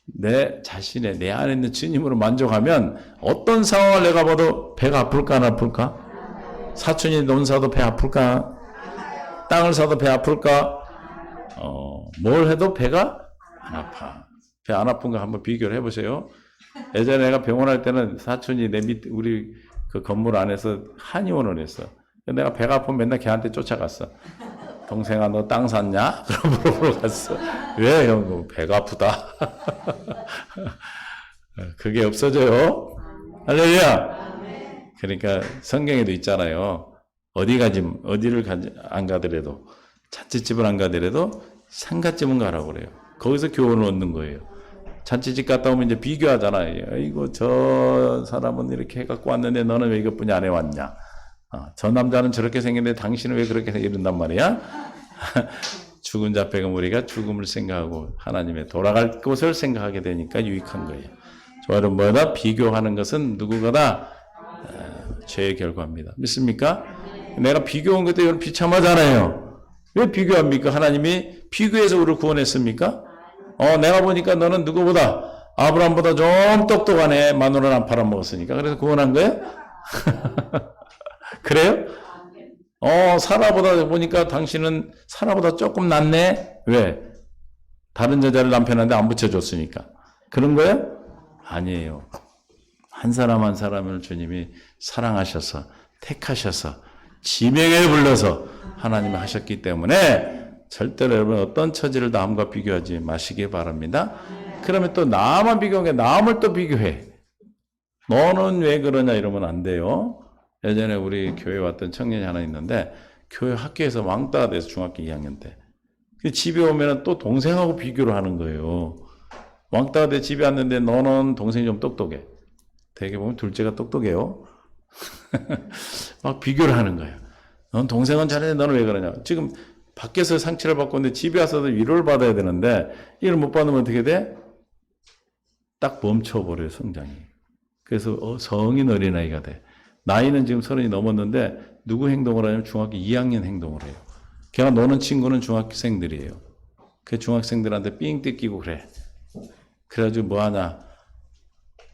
내 자신의 내 안에 있는 주님으로 만족하면 어떤 상황을 내가 봐도 배가 아플까 안 아플까? 사촌이 돈 사도 배 아플까? 땅을 사도 배 아플까? 뭘 해도 배가 안 아파. 배 안 아픈 거 한번 비교를 해보세요. 예전에 내가 병원 할 때는 사촌이 내 밑 우리 그 건물 안에서 한의원을 했어. 내가 배가 아프면 맨날 걔한테 쫓아갔어. 동생아 너 땅 샀냐? 그럼 물어보러 갔어. 왜 형? 배가 아프다. 그게 없어져요. 할렐루야. 그러니까 성경에도 있잖아요. 어디를 안 가더라도 잔치집을 안 가더라도 상갓집은 가라고 그래요. 거기서 교훈을 얻는 거예요. 잔치집 갔다 오면 이제 비교하잖아요. 아이고 저 사람은 이렇게 해갖고 왔는데 너는 왜 이것뿐이 안 해왔냐? 저 남자는 저렇게 생겼는데 당신은 왜 그렇게 이런단 말이야? 죽은 자 빼고 우리가 죽음을 생각하고 하나님의 돌아갈 곳을 생각하게 되니까 유익한 거예요. 저와는 뭐다? 비교하는 것은 누구보다 죄의 결과입니다. 믿습니까? 내가 비교한 것도 여러분 비참하잖아요. 왜 비교합니까? 하나님이 비교해서 우리를 구원했습니까? 내가 보니까 너는 누구보다 아브라함보다 좀 똑똑하네. 마누라를 안 팔아먹었으니까. 그래서 구원한 거예요? 그래요? 사라보다 보니까 당신은 사라보다 조금 낫네? 왜? 다른 여자를 남편한테 안 붙여줬으니까. 그런 거예요? 아니에요. 한 사람 한 사람을 주님이 사랑하셔서, 택하셔서, 지명에 불러서 하나님이 하셨기 때문에 절대로 여러분 어떤 처지를 남과 비교하지 마시기 바랍니다. 그러면 또 나만 비교한 게 남을 또 비교해. 너는 왜 그러냐 이러면 안 돼요. 예전에 우리 교회 왔던 청년이 하나 있는데 교회 학교에서 왕따가 돼서 중학교 2학년 때 집에 오면 또 동생하고 비교를 하는 거예요. 왕따가 돼 집에 왔는데 너는 동생이 좀 똑똑해. 되게 보면 둘째가 똑똑해요. 막 비교를 하는 거예요. 넌 동생은 잘해 너는 왜 그러냐. 지금 밖에서 상처를 받고 있는데 집에 와서도 위로를 받아야 되는데 이걸 못 받으면 어떻게 돼? 딱 멈춰버려요 성장이. 그래서 성인 어린아이가 돼. 나이는 지금 30이 넘었는데 누구 행동을 하냐면 중학교 2학년 행동을 해요. 걔가 노는 친구는 중학생들이에요. 그 중학생들한테 삥 뜯기고 그래. 그래가지고 뭐 하냐.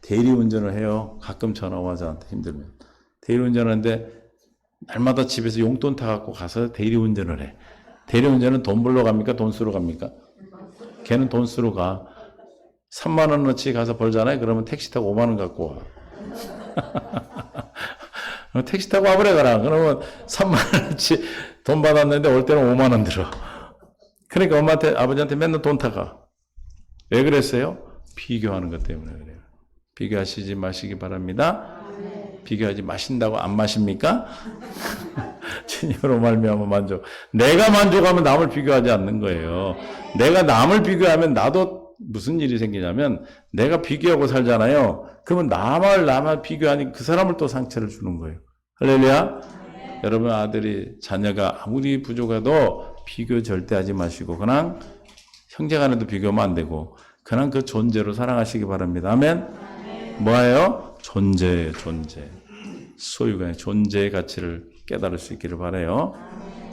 대리운전을 해요. 가끔 전화 와 저한테 힘들면. 대리운전하는데 날마다 집에서 용돈 타갖고 가서 대리운전을 해. 대리운전은 돈 벌러 갑니까? 돈 쓰러 갑니까? 걔는 돈 쓰러 가. 3만 원어치 가서 벌잖아요. 그러면 택시 타고 5만 원 갖고 와. 택시 타고 와버려 가라. 그러면 3만 원어치 돈 받았는데 올 때는 5만 원 들어. 그러니까 엄마한테, 아버지한테 맨날 돈 타가. 왜 그랬어요? 비교하는 것 때문에 그래요. 비교하시지 마시기 바랍니다. 비교하지 마신다고 안 마십니까? 주님으로 말미암아 만족. 내가 만족하면 남을 비교하지 않는 거예요. 내가 남을 비교하면 나도 무슨 일이 생기냐면 내가 비교하고 살잖아요. 그러면 남을 비교하니 그 사람을 또 상처를 주는 거예요. 할렐루야. 여러분 아들이 자녀가 아무리 부족해도 비교 절대 하지 마시고 그냥 형제간에도 비교하면 안 되고 그냥 그 존재로 사랑하시기 바랍니다. 아멘. 뭐예요? 존재. 소유가 아니라 존재의 가치를 깨달을 수 있기를 바라요.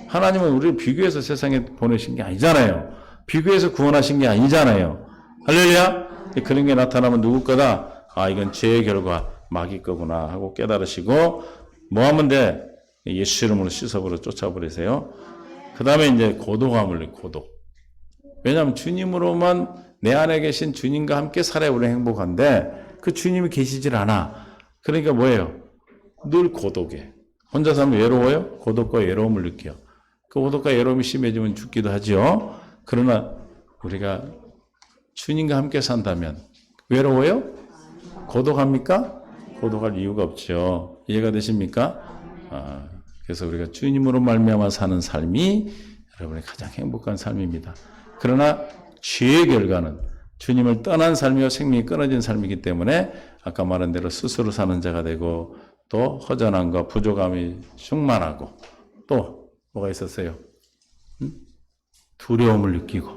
하나님은 우리를 비교해서 세상에 보내신 게 아니잖아요. 비교해서 구원하신 게 아니잖아요. 할렐루야. 그런 게 나타나면 누구 거다? 아, 이건 죄의 결과 마귀 거구나 하고 깨달으시고 뭐 하면 돼? 예수 이름으로 씻어버려 쫓아버리세요. 그 다음에 이제 고독함을 느끼고 고독. 왜냐하면 주님으로만 내 안에 계신 주님과 함께 살아야 우리는 행복한데 그 주님이 계시질 않아. 그러니까 뭐예요? 늘 고독해. 혼자 살면 외로워요? 고독과 외로움을 느껴. 그 고독과 외로움이 심해지면 죽기도 하죠. 그러나 우리가 주님과 함께 산다면 외로워요? 고독합니까? 고독할 이유가 없죠. 이해가 되십니까? 그래서 우리가 주님으로 말미암아 사는 삶이 여러분의 가장 행복한 삶입니다. 그러나 죄의 결과는 주님을 떠난 삶이요 생명이 끊어진 삶이기 때문에 아까 말한 대로 스스로 사는 자가 되고 또 허전함과 부족함이 충만하고 또 뭐가 있었어요? 두려움을 느끼고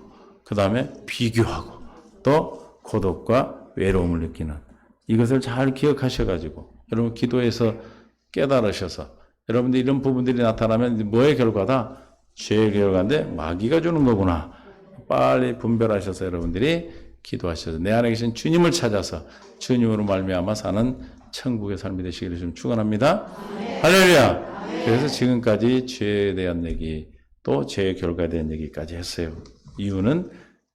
그 다음에 비교하고 또 고독과 외로움을 느끼는 이것을 잘 기억하셔가지고 여러분 기도해서 깨달으셔서 여러분들 이런 부분들이 나타나면 뭐의 결과다? 죄의 결과인데 마귀가 주는 거구나. 빨리 분별하셔서 여러분들이 기도하셔서 내 안에 계신 주님을 찾아서 주님으로 말미암아 사는 천국의 삶이 되시기를 좀 축원합니다. 할렐루야. 그래서 지금까지 죄에 대한 얘기 또 죄의 결과에 대한 얘기까지 했어요. 이유는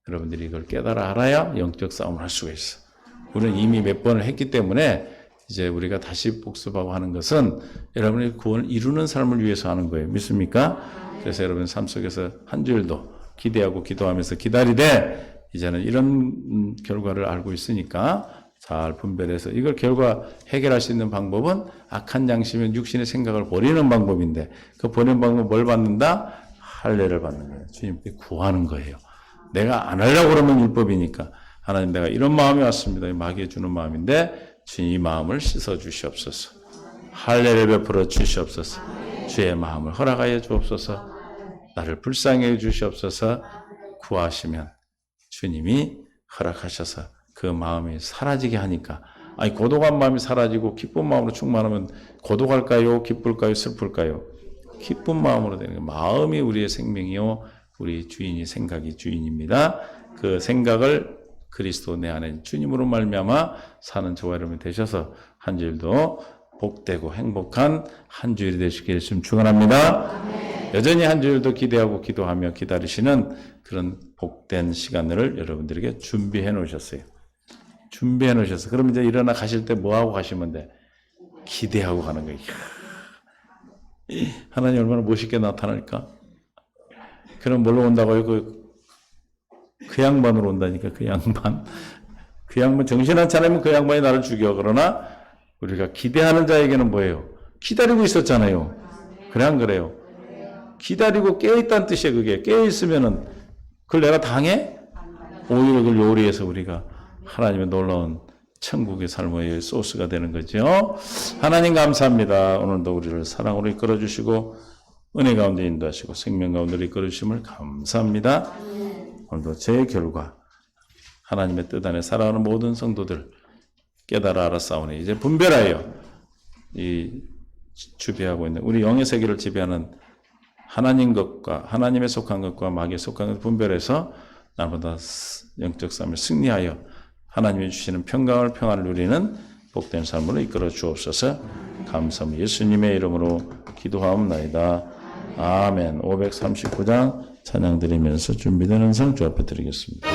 여러분들이 이걸 깨달아 알아야 영적 싸움을 할 수가 있어. 우리는 이미 몇 번을 했기 때문에 이제 우리가 다시 복습하고 하는 것은 여러분의 구원을 이루는 삶을 위해서 하는 거예요. 믿습니까? 그래서 여러분 삶 속에서 한 주일도 기대하고 기도하면서 기다리되 이제는 이런 결과를 알고 있으니까 잘 분별해서 이걸 결과 해결할 수 있는 방법은 악한 양심의 육신의 생각을 버리는 방법인데 그 버리는 방법은 뭘 받는다? 할례를 받는 거예요. 주님께 구하는 거예요. 내가 안 하려고 그러면 율법이니까 하나님 내가 이런 마음이 왔습니다. 마귀에 주는 마음인데 주님 이 마음을 씻어 주시옵소서. 할례를 베풀어 주시옵소서. 주의 마음을 허락하여 주옵소서. 나를 불쌍히 해 주시옵소서. 구하시면 주님이 허락하셔서 그 마음이 사라지게 하니까 아니 고독한 마음이 사라지고 기쁜 마음으로 충만하면 고독할까요? 기쁠까요? 슬플까요? 기쁜 마음으로 되는 거예요. 마음이 우리의 생명이요 우리 주인이 생각이 주인입니다. 그 생각을 그리스도 내 안에 주님으로 말미암아 사는 저와 여러분이 되셔서 한 주일도 복되고 행복한 한 주일이 되시기를 좀 축원합니다. 여전히 한 주일도 기대하고 기도하며 기다리시는 그런 복된 시간을 여러분들에게 준비해 놓으셨어요. 준비해 놓으셨어요. 그럼 이제 일어나 가실 때 뭐 하고 가시면 돼? 기대하고 가는 거예요. 하나님 얼마나 멋있게 나타날까? 그럼 뭘로 온다고요? 그 양반으로 온다니까, 그 양반. 그 양반, 정신 안 차리면 그 양반이 나를 죽여. 그러나 우리가 기대하는 자에게는 뭐예요? 기다리고 있었잖아요. 그래, 안 그래요? 기다리고 깨어있다는 뜻이에요, 그게. 깨어있으면은 그걸 내가 당해? 오히려 그걸 요리해서 우리가 하나님의 놀라운 천국의 삶의 소스가 되는 거죠. 하나님 감사합니다. 오늘도 우리를 사랑으로 이끌어 주시고 은혜 가운데 인도하시고 생명 가운데 이끌어 주심을 감사합니다. 오늘도 제 결과 하나님의 뜻 안에 살아가는 모든 성도들 깨달아 알았사오니 이제 분별하여 이 주비하고 있는 우리 영의 세계를 지배하는 하나님 것과 하나님에 속한 것과 마귀에 속한 것을 분별해서 나보다 영적 삶을 승리하여 하나님이 주시는 평안을 누리는 복된 삶으로 이끌어 주옵소서. 감사합니다. 예수님의 이름으로 기도하옵나이다. 아멘. 539장 찬양 드리면서 준비되는 상 주 앞에 드리겠습니다.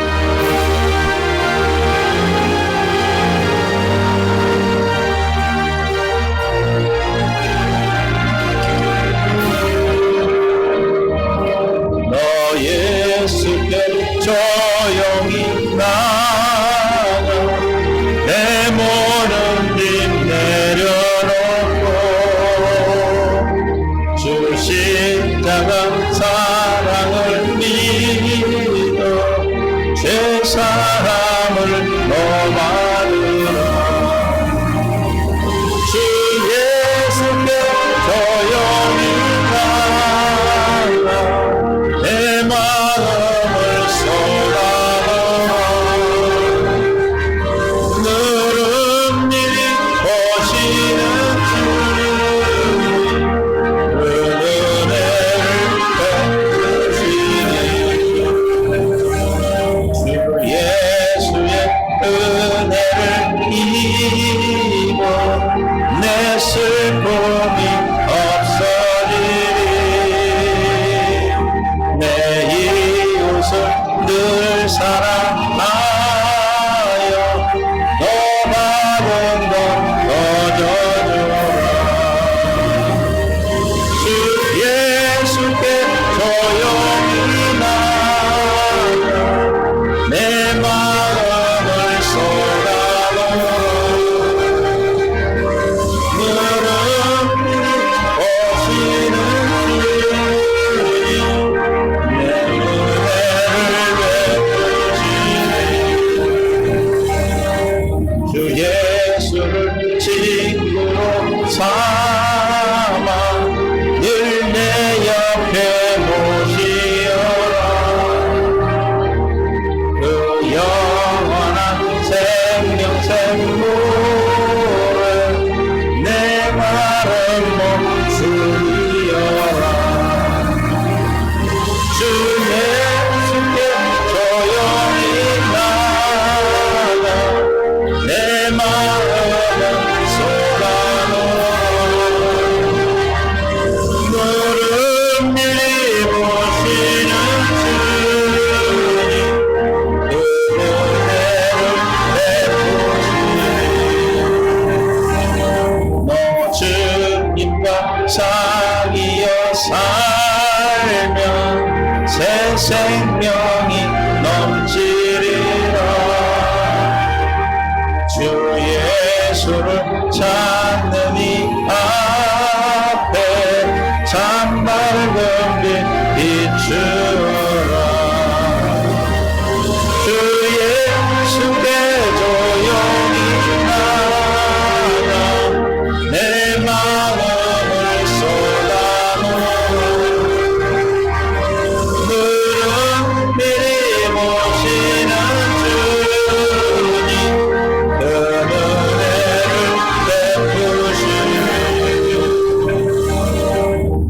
꺼져주라. 주 예수께 조용히 나가 내 마음을 쏟아놓아. 물은 오시는 주님 내 은혜를 베푸시네. 주 예수를 친구로 삼아 늘 내 옆에 모시어라. 그 영원한 생명 샘물을 내 마른 몸 주이어라. 주 예수께 조용히 나가 내 마음을 쏟아놓아. 물은 미리 보시는 주님 그 은혜를 베푸시네. 너 주님과 사귀어 살면 새 생명이 넘치리라. 주 예수를 찾는 이 앞에 참 밝은 빛 비추어라. 주 예수께 조용히 나가 내 마음을 쏟아놓아. 물은 미리 보시